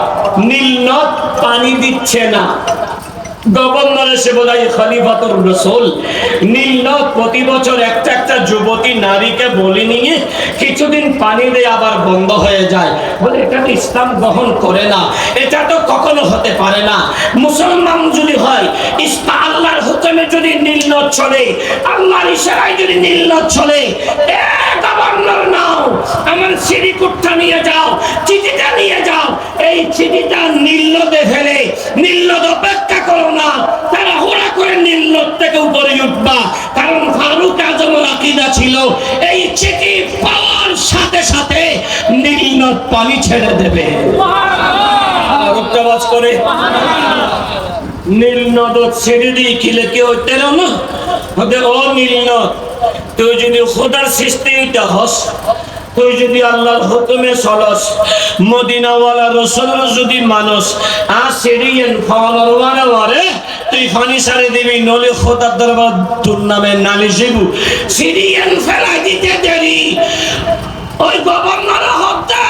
নীলনদ পানি দিচ্ছে না, গভর্নর এসে বোঝাই খলিফাতুর রাসূল নীলনদ প্রতি বছর একটা একটা যুবতী নারীকে বলে নিয়ে কিছুদিন পানি দিয়ে আবার বন্ধ হয়ে যায়। বলে এটা তো ইসলাম গ্রহণ করে না, এটা তো কখনো হতে পারে না। মুসলমান যদি হয়, ইসলাম আল্লাহর হুকুমে যদি নীলনদ চলে, আল্লাহর ইশারায় যদি নীলনদ চলে, গভর্নর নাও আমার সিঁড়িকুটটা নিয়ে যাও, চিঠিটা নিয়ে যাও, এই চিঠিটা নীলনদে ফেলে, নীলনদ অপেক্ষা করো না, তারা হুড়া করে নীলনদ থেকে উপরে উঠবা। কারণ ফারুক আজমের আকীদা ছিল এই চিঠি পাওয়ার সাথে সাথে নীলনদ পানি ছেড়ে দেবে। আর একটা আওয়াজ করে নীলনদ ছেড়ে দিয়ে কিলে কেউ তেল না হতে। ও নীলনদ, তুই যদি খোদার সৃষ্টিটা হস, তুই যদি আল্লাহর হুকুমে চলস, মদিনাওয়ালা রাসূল যদি মানুষ সিরিয়ান ফলোয়ার ওয়ারে তুই ফানি সারে দিবি, নলে খোদার দরবার তোর নামে নালিশ দিব। সিরিয়ান ফেলাই দিতে দেরি, ওই গভর্নর হত্যা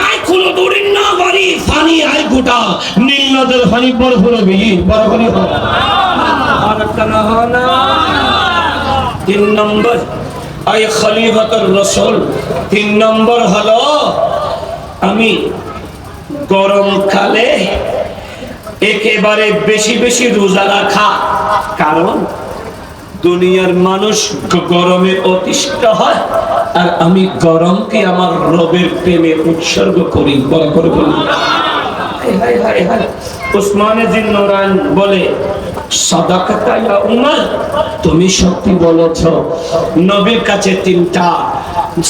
আই কোন দূরিন না বাড়ি ফানি আই গোটা নীলনদের ফানি বড় বড় বিলি বড় বড় হয়। আর একটা না হয় না। 3 নম্বর, আই খলিফাতুর রাসূল 3 নম্বর হলো আমি গরমকালে একেবারে বেশি বেশি রোজা রাখা। কারণ দুনিয়ার মানুষ গরমে অতিষ্ঠ হয়, আর আমি গরমকে আমার রবের প্রেমে উৎসর্গ করি। বড় করে বলি উসমানে জিন নুরাইন বলে সাদাকাতা ইয়া উমর, তুমি সত্যি বলেছ। নবীর কাছে 3টা,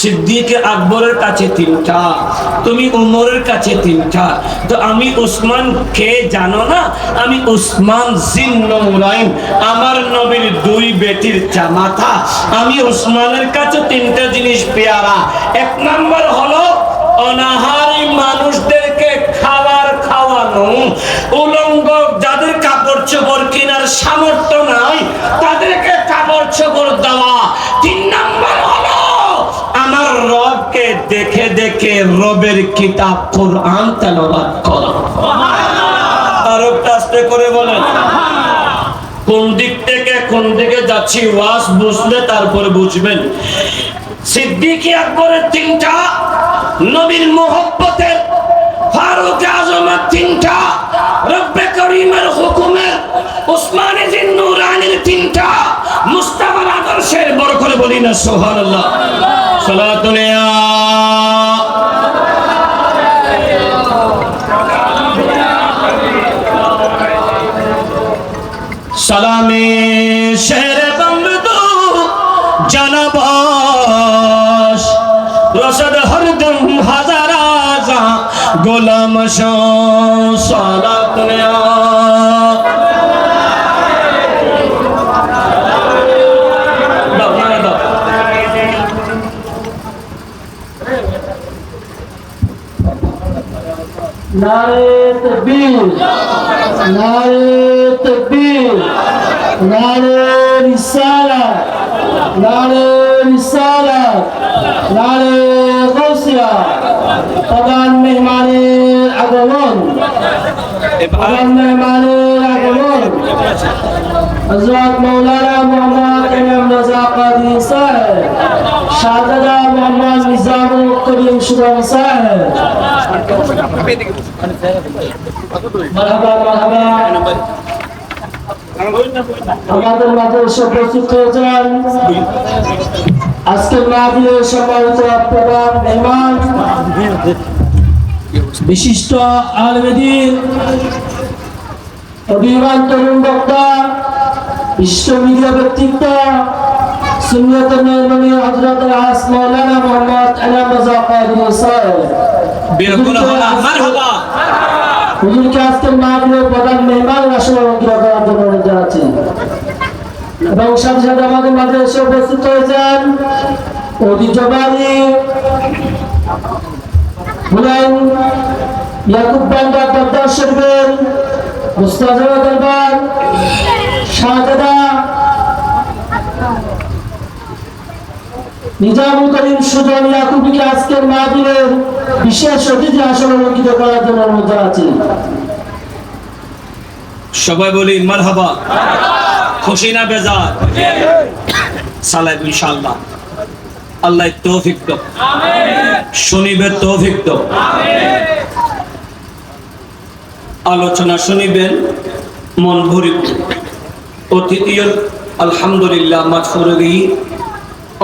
সিদ্দিক আকবরের কাছে 3টা, তুমি উমরের কাছে 3টা, তো আমি উসমান কে জানো না? আমি উসমান জিন নুরাইন, আমার নবীর 2 বেটির জামাতা। আমি উসমানের কাছে 3টা জিনিস পেয়ারা। 1 নম্বর হলো অনাহারী মানুষদেরকে খাবার খাওয়ানো, উলঙ্গ যাদের কাপড় চোপড় কেনার সামর্থ্য নাই তাদেরকে কাপড় চোপড় দেওয়া। 3 নম্বর হলো আমার রবকে দেখে দেখে রবের কিতাব কোরআন তেলাওয়াত করা। আর একটা আস্তে করে বলেন কোন দিক থেকে কোন দিকে যাচ্ছি, ওয়াজ বুঝলে তারপরে বুঝবেন। সিদ্দিক আকবরের 3টা, নবীর মোহব্বতের ফারুক আজমের 3টা, রব্বে করিমের হুকুমের উসমানে জিন নুরাইনের 3টা, মুস্তাফার আদর্শের। বড় করে বলি না সুবহানাল্লাহ। সালাতুন ইয়া সালামে শের বন্ধু জানাবাস রসদ হরদম হাজারা যা গোলাম সালাতুন ইয়া নারে তাকবীর, নারে তাকবীর, নারে রিসালাত, নারে রিসালাত, নারে গাউসিয়া। প্রধান মেহমানের আগমন, প্রধান মেহমানের আগমন হযরত মাওলানা মোহাম্মদ ইমাম রাজা কাদরি সাহেব, শাহজাদা মোহাম্মদ নিজামুল করিম সুবাহ সাহেব। মারহাবা মারহাবা। আমাদের মাঝে এসে উপস্থিত হয়েছেন আজকের মাহফিলের সম্মানিত প্রধান মেহমান, বিশিষ্ট আলেমে দ্বীন, অভিমান তরুণ বক্তা, বিশ্ব মিডিয়া ব্যক্তিত্ব, সুন্নিয়ত নির্মাণী হযরত আস মাওলানা মোহাম্মদ ইমাম রাজা কাদরি সাহেব। মারহাবা। হুজুরকে আজকের মাহফিলের প্রধান মেহমান আসলে করার জন্য অনুরোধ জানাচ্ছি। এবং সাথে সাথে আমাদের মাঝে এসে উপস্থিত হয়েছেন ঐতিহ্যবাহী হুনাইন ইয়াকুব বান্ডার দরবার শরীফের মুস্তাজাবা দরবার শাহজাদা নিজামুল করিম সুজন ইয়াকুবকে আজকের মাহফিলের বিশেষ অতিথি আসনে অলঙ্কৃত করার জন্য অনুরোধ জানাচ্ছি। সবাই বলি মারহাবা। খুশি না বেজার? সালাম ইনশাআল্লাহ। আল্লাহ তৌফিক দাও, শুনিবে তৌফিক দাও। আলোচনা শুনিবেন মন ভরি। অতিথি আলহামদুলিল্লাহ মাগফুরগি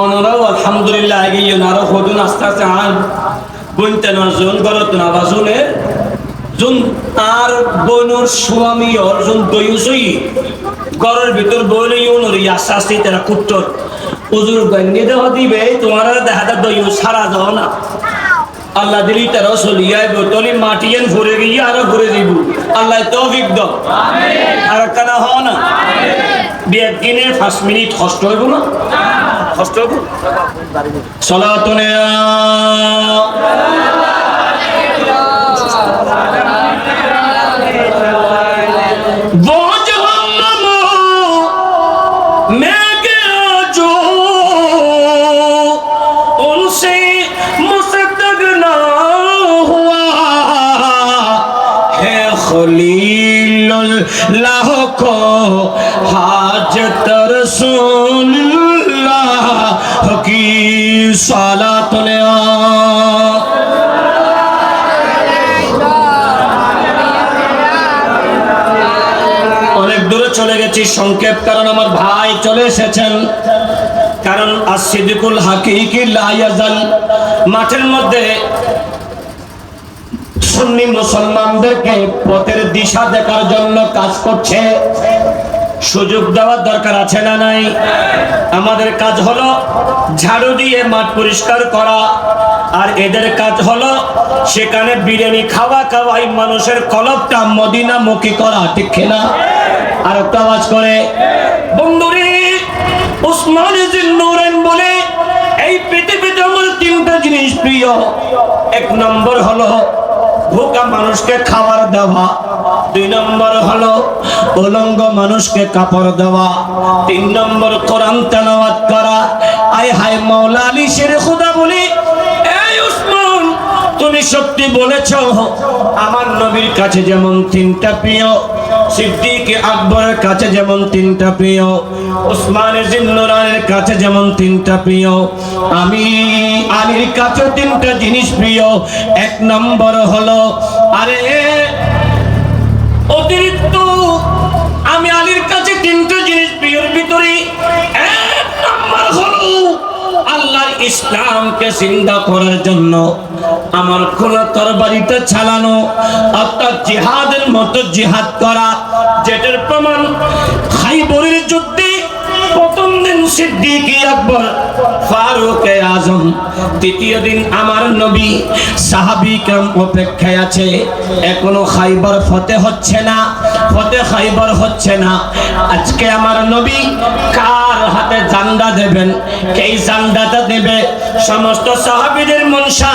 অনরাও আলহামদুলিল্লাহ আগিয়ে নারো হদুন আস্তে আস্তে আন বইতেন জন গলত না বাজুনে জন আর বনুর স্বামী অর্জুন দয়ুসই ঘরের ভিতর বইলে ইউনরি আস্তে আস্তে তারা কুট্টর হুজুর গঙ্গে দেহ দিবে তোমার দেখাটা দয়ু সারা যাও না আল্লাহ দিলি তারা চলিয়াই বোতলি মাটিয়েন ঘুরে গিয়ে আরো ঘুরে দিব। আল্লাহ তৌফিক দাও, আর কানা হও না। বিয়ের দিনে 5 মিনিট কষ্ট হইব না? কষ্ট হইব। সলাতুনে खलीलुल्लाह को हाजत रसूलुल्लाह की सलात ने অনেক দূরে চলে গেছি সংক্ষেপ, কারণ আমার ভাই চলে এসেছেন। কারণ আসিদিকুল হাকিকি লা ইয়াজাল মাঠের মধ্যে সুন্নি মুসলমানদেরকে পথের দিশা দেখার জন্য কাজ করছে। সুযোগ দেওয়ার দরকার আছে না নাই? আমাদের কাজ হলো ঝাড়ু দিয়ে মাঠ পরিষ্কার করা, আর এদের কাজ হলো সেখানে বিরিয়ানি খাওয়াই মানুষের কলবটা মদিনামুখী করা, ঠিক না? আর একটা আওয়াজ করে বন্ধুরে উসমান ইবনে নূরাইন বলে এই পৃথিবীতে আমার 3টা জিনিস প্রিয়। 1 নম্বর হলো ভোকা মানুষকে খাবার দেওয়া, 2 নম্বর হলো উলঙ্গ মানুষকে কাপড় দেওয়া, 3 নম্বর কোরআন তেলাওয়াত করা। আয় হায় মাওলা আলী শেরে খুদা বলি, এই উসমান তুমি সত্যি বলেছো, আমার নবীর কাছে যেমন 3টা প্রিয়, সিদ্দিক আকবরের কাছে যেমন 3টা প্রিয়, উসমান জিন্নুরানের কাছে যেমন 3টা প্রিয়, আমি আলীর কাছে 3টা জিনিস প্রিয়। 1 নম্বর হলো আরে অতিরিক্ত আমি আলীর কাছে 3টা জিনিস প্রিয়র ভিতরে 1 নম্বর হলো আল্লাহর ইসলামকে জিন্দা করার জন্য আমার কোন তরবারিটা চালানো, অর্থাৎ জিহাদের মতো জিহাদ করা, যেটার প্রমাণ খাইবরের যুদ্ধে প্রথম দিন সিদ্দিক আকবর ফারুক আজম, তৃতীয় দিন আমার নবী সাহাবী کرام অপেক্ষায় আছে। এখনো খাইবর ফতেহ হচ্ছে না, ফতেহ খাইবর হচ্ছে না। আজকে আমার নবী কার হাতে জান্ডা দেবেন, কে জান্ডাটা দেবে? সমস্ত সাহাবীদের মনসা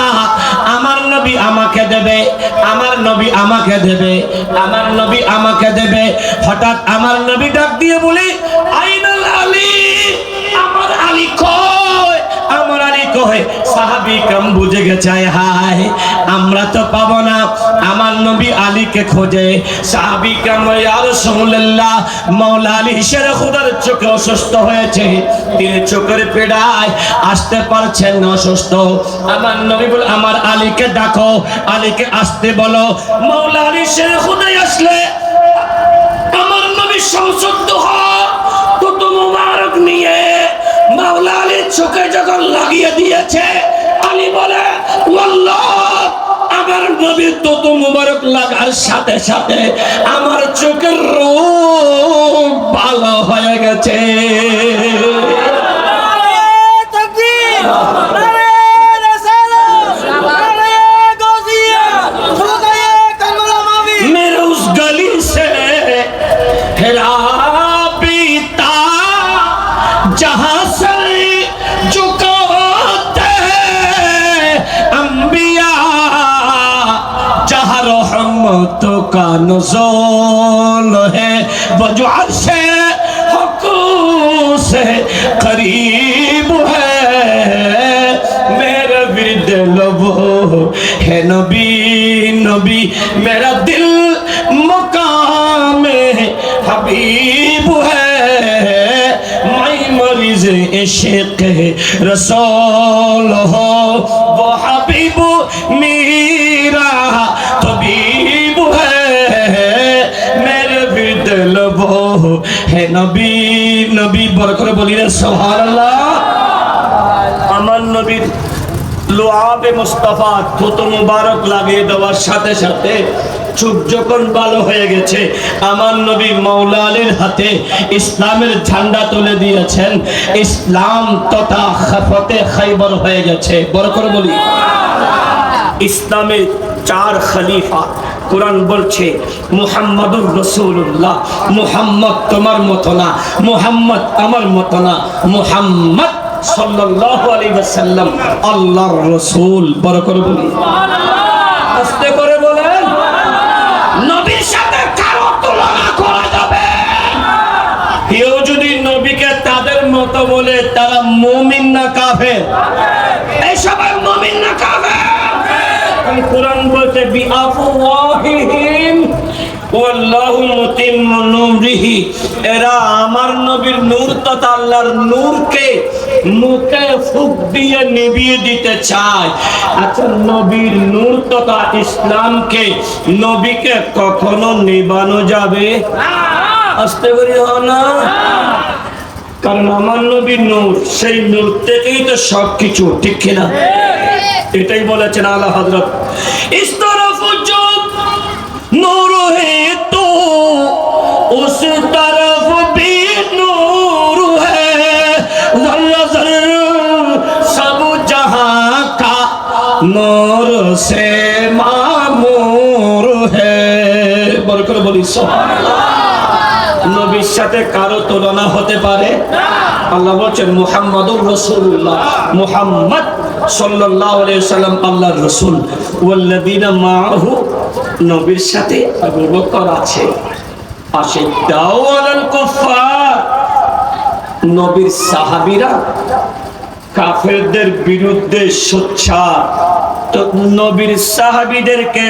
আমার নবী আমাকে দেবে, আমার নবী আমাকে দেবে, আমার নবী আমাকে দেবে। হঠাৎ আমার নবী ডাক দিয়ে বলে হয়ে সাহাবী কাম বুঝে গেছে, হায় আমরা তো পাবো না। আমার নবী আলীকে খোঁজে। সাহাবী কাম, ইয়া রাসূলুল্লাহ, মাওলা আলী শের খুদার চোখে অসুস্থ হয়েছে, তিনি চোখের পীড়ায় আসতে পারছেন না, অসুস্থ। আমার নবী বলে, আমার আলীকে ডাকো, আলীকে আসতে বলো। মাওলা আলী শের খুদাই আসলে আমার নবী সংসুদ্ধ তো মুবারক নিয়ে মাওলা আলীর চোখে যখন লাগিয়ে দিয়েছে, আলী বলে, আল্লাহ, আমার নবীর তো মুবারক লাগার সাথে সাথে আমার চোখের রোগ ভালো হয়ে গেছে। मेरे उस गली से राबिता जहां से झुकाते हैं अंबिया, जहां रहमतों का नुज़ूल है, वो जो अर्शे हक़ से करीब है, मेरा विरद लबो है नबी नबी, मेरा दिल मुकाम हबीब है, मैं मरीज इश्क़ रसूल हो, वो हबीब मेरा तबीब है, मेरे विरद लबो है नबी नबी। बड़ करे बोली रे सुबहानाल्लाह। আমার নবীর লুআবে মুস্তাফা থুত মুবারক লাগিয়ে দেওয়ার সাথে সাথে চোখ যখন ভালো হয়ে গেছে, আমার নবী মাওলা আলীর হাতে ইসলামের ঝান্ডা তুলে দিয়েছেন। ইসলাম তথা ফতে খাইবার হয়ে গেছে। বড় করে বলি, ইসলামের 4 খলিফা। কোরআন বলছে মুহাম্মাদুর রাসূলুল্লাহ, মুহাম্মদ তোমার মত না, মুহাম্মদ আমার মত না, মুহাম্মদ সাল্লাল্লাহু আলাইহি ওয়াসাল্লাম আল্লাহর রাসূল। বড় করে বলি, আস্তে করে বলেন, নবীর সাথে কারো তুলনা করা যাবে? কেউ যদি নবীকে তাদের মত বলে, তারা মুমিন না কাফের? এই সবাই মুমিন না কাফের? কোরআন বলছে বিআফওয়াহিহিম ওয়াল্লাহু মুতিম্মু নূরিহি, এরা আমার নবীর নূর তথা আল্লাহর নূরকে মুখে ফুঁক দিয়ে নিভিয়ে দিতে চায়। আচ্ছা, নবীর নূর তথা ইসলামকে, নবীকে কখনো নিভানো যাবে? আস্তে করে না, কারণ আমার নবীর নূর, সেই নূর থেকেই তো সবকিছু, ঠিক কিনা? এটাই বলেছেন আলা হযরত, ইস তরফ जो नूर है तो उस तरफ भी नूर है, ज़र्रा ज़र्रा सब जहां का नूर से मामूर है। बरकर बोली सुबहानाल्लाह। নবীর সাথে কারো তুলনা হতে পারে? আল্লাহ বলেন মুহাম্মাদুর রাসূলুল্লাহ, মুহাম্মদ সাল্লাল্লাহু আলাইহি ওয়াসাল্লাম আল্লাহর রাসূল। ওয়াল্লাযিনা মাআহু, নবীর সাথে আবু বকর আছে। আশিদ্দাউ আলাল কুফার, নবীর সাহাবীরা কাফেরদের বিরুদ্ধে সোচ্চার। তো নবীর সাহাবীদেরকে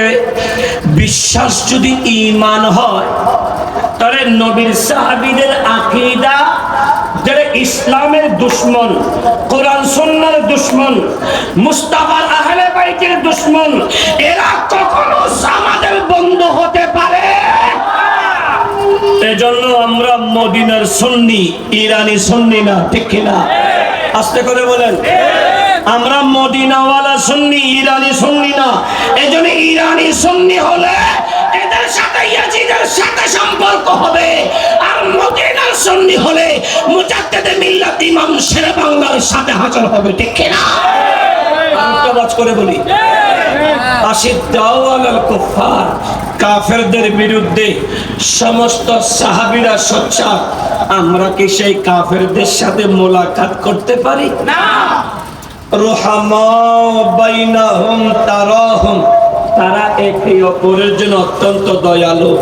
বিশ্বাস যদি ঈমান হয়, তাহলে নবীর সাহাবীদের আকীদা, যারা ইসলামের দুশমন, কোরআন সুন্নাহর দুশমন, মুস্তাফার আহলে বাইতের দুশমন, এরা কখনো আমাদের বন্ধু হতে পারে? এজন্য আমরা মদিনার সুন্নি, ইরানি সুন্নি না, ঠিক কিনা? আস্তে করে বলেন, আমরা মদিনাওয়ালা সুন্নি, ইরানি সুন্নি না। এজন্য ইরানি সুন্নি হলে এদের সাথে ইয়াজিদের সাথে সম্পর্ক হবে, আর মদিনার সুন্নি হলে মুজাদ্দিদে মিল্লাত ইমাম শেরে বাংলার সাথে হাজির হবে, ঠিক কিনা? আওয়াজ করে বলি, আশিদ্দাউ আলাল কুফার, কাফেরদের বিরুদ্ধে সমস্ত সাহাবীরা সোচ্চার। আমরা কি সেই কাফেরদের সাথে মোলাকাত করতে পারি? না। রুহামা বাইনাহুম তারাহুম, তারা একে অপরের জন্য অত্যন্ত দয়ালু।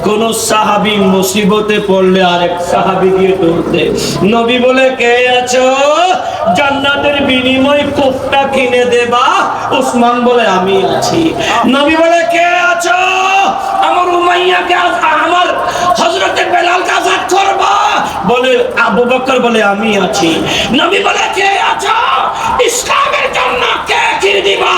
কোন সাহাবী মুসিবতে পড়লে আরেক সাহাবী গিয়ে দৌড় দেয়। নবী বলে, কে আছো? জান্নাতের বিনিময় কোফটা কিনে দেবা? উসমান বলে আমি আছি। নবী বলে কে আছো? আমার উমাইয়াকে আমার হযরতে বেলালকে আযাদ করবা? বলে আবু বকর বলে আমি আছি। নবী বলে কে আছো? ইসলামের জন্য কে কি দিবা?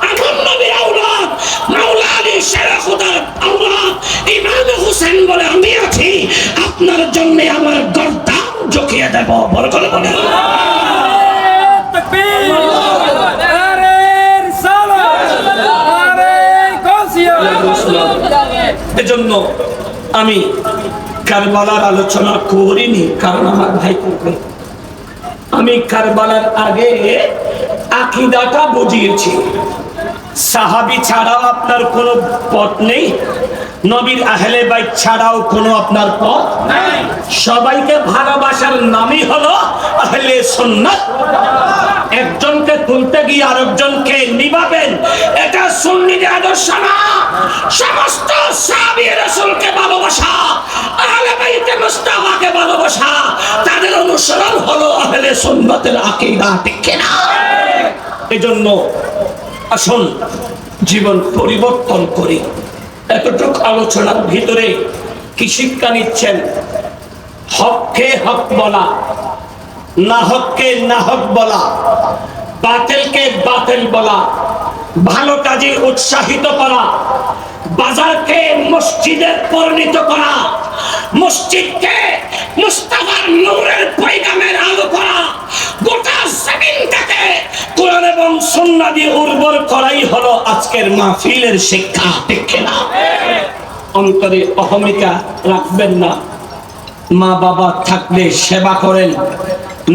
আমার নবীর আওলাদ মাওলা আলী শেরে খুদার আওলাদ ইমাম হোসেন বলে আমি আছি, আপনার জন্য আমার গর্দান ঝুঁকিয়ে দেব। বড় করে বলে এজন্য আমি কারবালার আলোচনা করিনি, কারণ আমার ভাই করবে। আমি কারবালার আগে আকীদাটা বুঝিয়েছি। সাহাবী ছাড়াও আপনার কোনো পথ নেই, নবীর আহলে বাইত ছাড়াও কোনো আপনার পথ নাই। সবাইকে ভালোবাসার নামই হলো আহলে সুন্নাত। একজনকে তুলতে গিয়ে আরেকজনকে নিভাবেন, এটা সুন্নিদের আদর্শ না। সমস্ত সাহাবী রাসূলকে ভালোবাসা, আহলে বাইতে মুস্তাফাকে ভালোবাসা, তাদের অনুসরণ হলো আহলে সুন্নাতের আকীদা, ঠিক কি না? এজন্য আসুন জীবন পরিবর্তন করি। এতটুকু আলোচনার ভিতরে কি শিক্ষা নিচ্ছেন? হককে হক বলা, না হককে না হক বলা, বাতিলকে বাতিল বলা, ভালো কাজে উৎসাহিত করা, বাজারকে মসজিদে পরিণত করা, মসজিদকে মুস্তাফার নূরের পয়গামের আলো করা, গোটা জমিনটাকে কোরআন এবং সুন্নাহ দিয়ে উর্বর করাই হলো আজকের মাহফিলের শিক্ষা, ঠিক না? অন্তরে অহমিকা রাখবেন না। মা বাবা থাকলে সেবা করেন,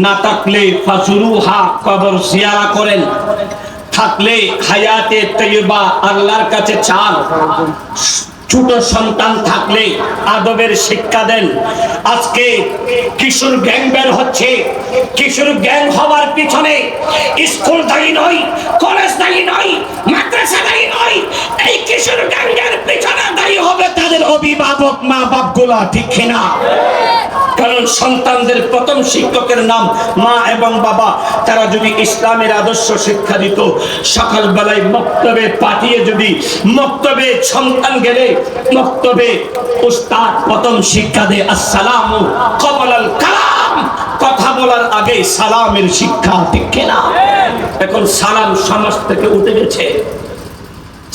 না থাকলে ফাজুরুহা কবর জিয়ারা করেন, থাকলে হায়াতে তৈয়বা আল্লাহর কাছে চান, ছোট সন্তান থাকলে আদবের শিক্ষা দেন। আজকে কিশোর গ্যাং বের হচ্ছে, কিশোর গ্যাং হওয়ার পিছনে স্কুল দায়ী নয়, কলেজ দায়ী নয়, মাদ্রাসা দায়ী নয়, এই কিশোর গ্যাংয়ের পিছনে দায়ী হবে তাদের অভিভাবক মা বাপগুলা, ঠিক না? কারণ সন্তানদের প্রথম শিক্ষকের নাম মা এবং বাবা। তারা যদি ইসলামের আদর্শ শিক্ষা দিত, সকালবেলায় মক্তবে পাঠিয়ে যদি মক্তবে সন্তান গেলে মক্তবে উস্তাদ প্রথম শিক্ষা দেয় আসসালামু ক্বাবলাল কালাম, কথা বলার আগে সালামের শিক্ষা, ঠিক না? এখন সালাম সমাজ থেকে উঠে গেছে,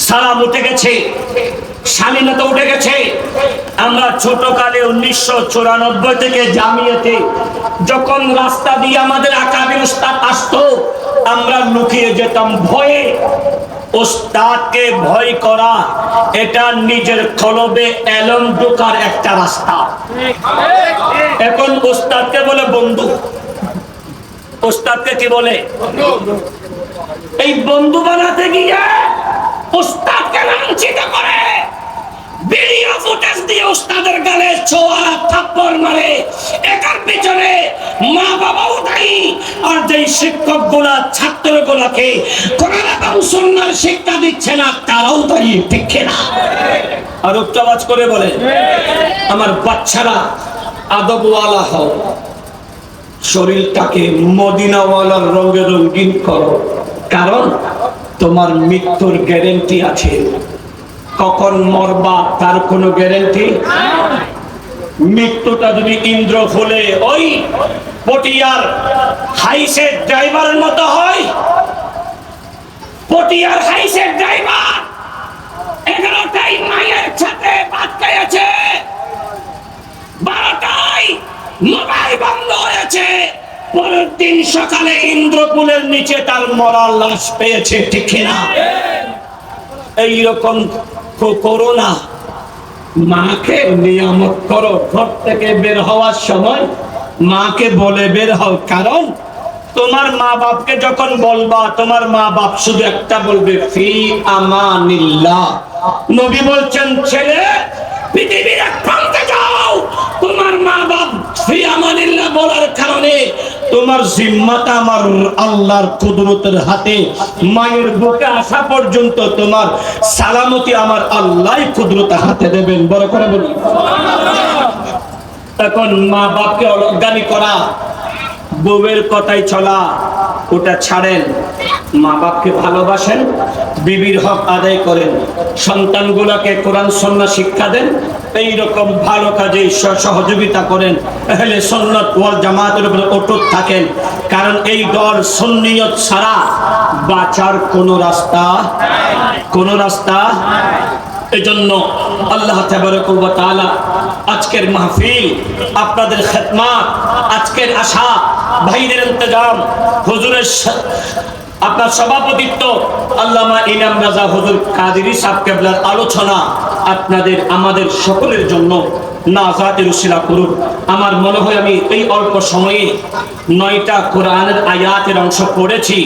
সালাম উঠে গেছে, শালীনতা উঠে গেছে। আমরা ছোটকালে 1994 থেকে জামিয়াতে যখন রাস্তা দিয়ে আমাদের আকাবির উস্তাদ আসতো, আমরা লুকিয়ে যেতাম ভয়ে। উস্তাদকে ভয় করা এটা নিজের কলবে এলম ঢোকার একটা রাস্তা। এখন উস্তাদকে বলে বন্ধু, উস্তাদকে কি বলে? এই বন্ধু বানাতে গিয়ে উস্তাদকে লাঞ্ছিত করে, ভিডিও ফুটেজ দিয়ে উস্তাদের গালে ছোঁয়া থাপ্পড় মারে। এটার পিছনে মা বাবাও দায়ী, আর যেই শিক্ষকগুলা ছাত্রগুলাকে কোরআন এবং সুন্নাহর শিক্ষা দিচ্ছে না তারাও দায়ী, ঠিক না? আর উচ্চাবাজ করে বলে আমার বাচ্চারা আদবওয়ালা হও, শরীরটাকে মদিনাওয়ালার রঙে রঙিন করো, কারণ তোমার মৃত্যুর গ্যারান্টি আছে। কখন মরবা তার কোনো গ্যারান্টি। মৃত্যুটা যদি ইন্দ্র ফুলে ওই পটিয়ার হাইসের ড্রাইভারের মতো হয়, পটিয়ার হাইসের ড্রাইভার 11টায় মায়ের সাথে ভাত খাইছে, 12টায় মোবাইল বন্ধ হয়েছে, পরের দিন সকালে ইন্দ্রপুলের নিচে তার মরার লাশ পেয়েছে, ঠিক না? এইরকম করোনা মাকে নিয়ামত করো। ঘর থেকে বের হওয়ার সময় মাকে বলে বের হও, কারণ তোমার মা বাপকে যখন বলবা তোমার মা বাপ শুধু একটা বলবে ফি আমানিল্লাহ। নবী বলছেন ছেলে পৃথিবীর এক প্রান্তে যাও, তোমার মা বাপ ফি আমানিল্লাহ বলার কারণে তোমার জিম্মাটা আমার আল্লাহর কুদরতের হাতে। মায়ের বুকে আসা পর্যন্ত তোমার সালামতি আমার আল্লাহই কুদরতের হাতে দেবেন। বড় করে বলি। এখন মা বাপকে অজ্ঞানী করা, বউয়ের কথাই চলা ওটা ছাড়েন, মা বাপকে ভালোবাসেন, বিবির হক আদায় করেন, সন্তানগুলোকে কোরআন সুন্নাহ শিক্ষা দেন, এইরকম ভালো কাজে সহযোগিতা করেন, আহলে সুন্নাত ওয়াল জামাতের উপরে অটুট থাকেন। কারণ এই দল সুন্নিয়ত ছাড়া বাঁচার কোনো রাস্তা এজন্য আল্লাহ তাবারক ওয়া তাআলা আজকের মাহফিল, আপনাদের খেদমত, আজকের আশা, ভাইদের ইন্তজাম, হুজুরের আপনার সভাপতিত্ব, আল্লামা ইনাম রাজা হুজুর কাদেরী সাহেব কেবলার আলোচনা আপনাদের আমাদের সকলের জন্য নাজাতের উসিলা করুন। আমার মনে হয় আমি এই অল্প সময়ে 9টা কোরআনের আয়াতের অংশ পড়েছি।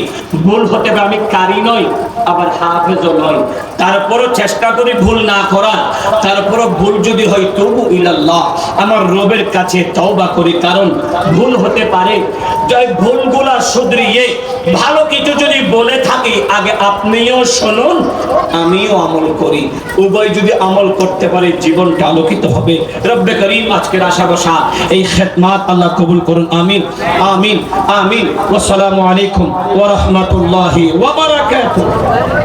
ভুল হতে পারে, আমি কারি নই, আবার হাফেজও নই, তারপরও চেষ্টা করি ভুল না করার। তারপরও ভুল যদি হয় তবু ইলাল্লাহ, আমার রবের কাছে তওবা করি, কারণ ভুল হতে পারে। যে ভুলগুলা শুধরিয়ে ভালো কিছু যদি বলে থাকি, আগে আপনিও শুনুন, আমিও আমল করি, উভয় যদি আমল করতে পারে জীবনটা আলোকিত হবে। রব্বে করিম আজকের আশা বসা এই খেদমত আল্লাহ কবুল করুন, আমিন আমিন আমিন। ওয়াসসালামু আলাইকুম ওয়া রাহমাতুল্লাহি ওয়া বারাকাতুহু।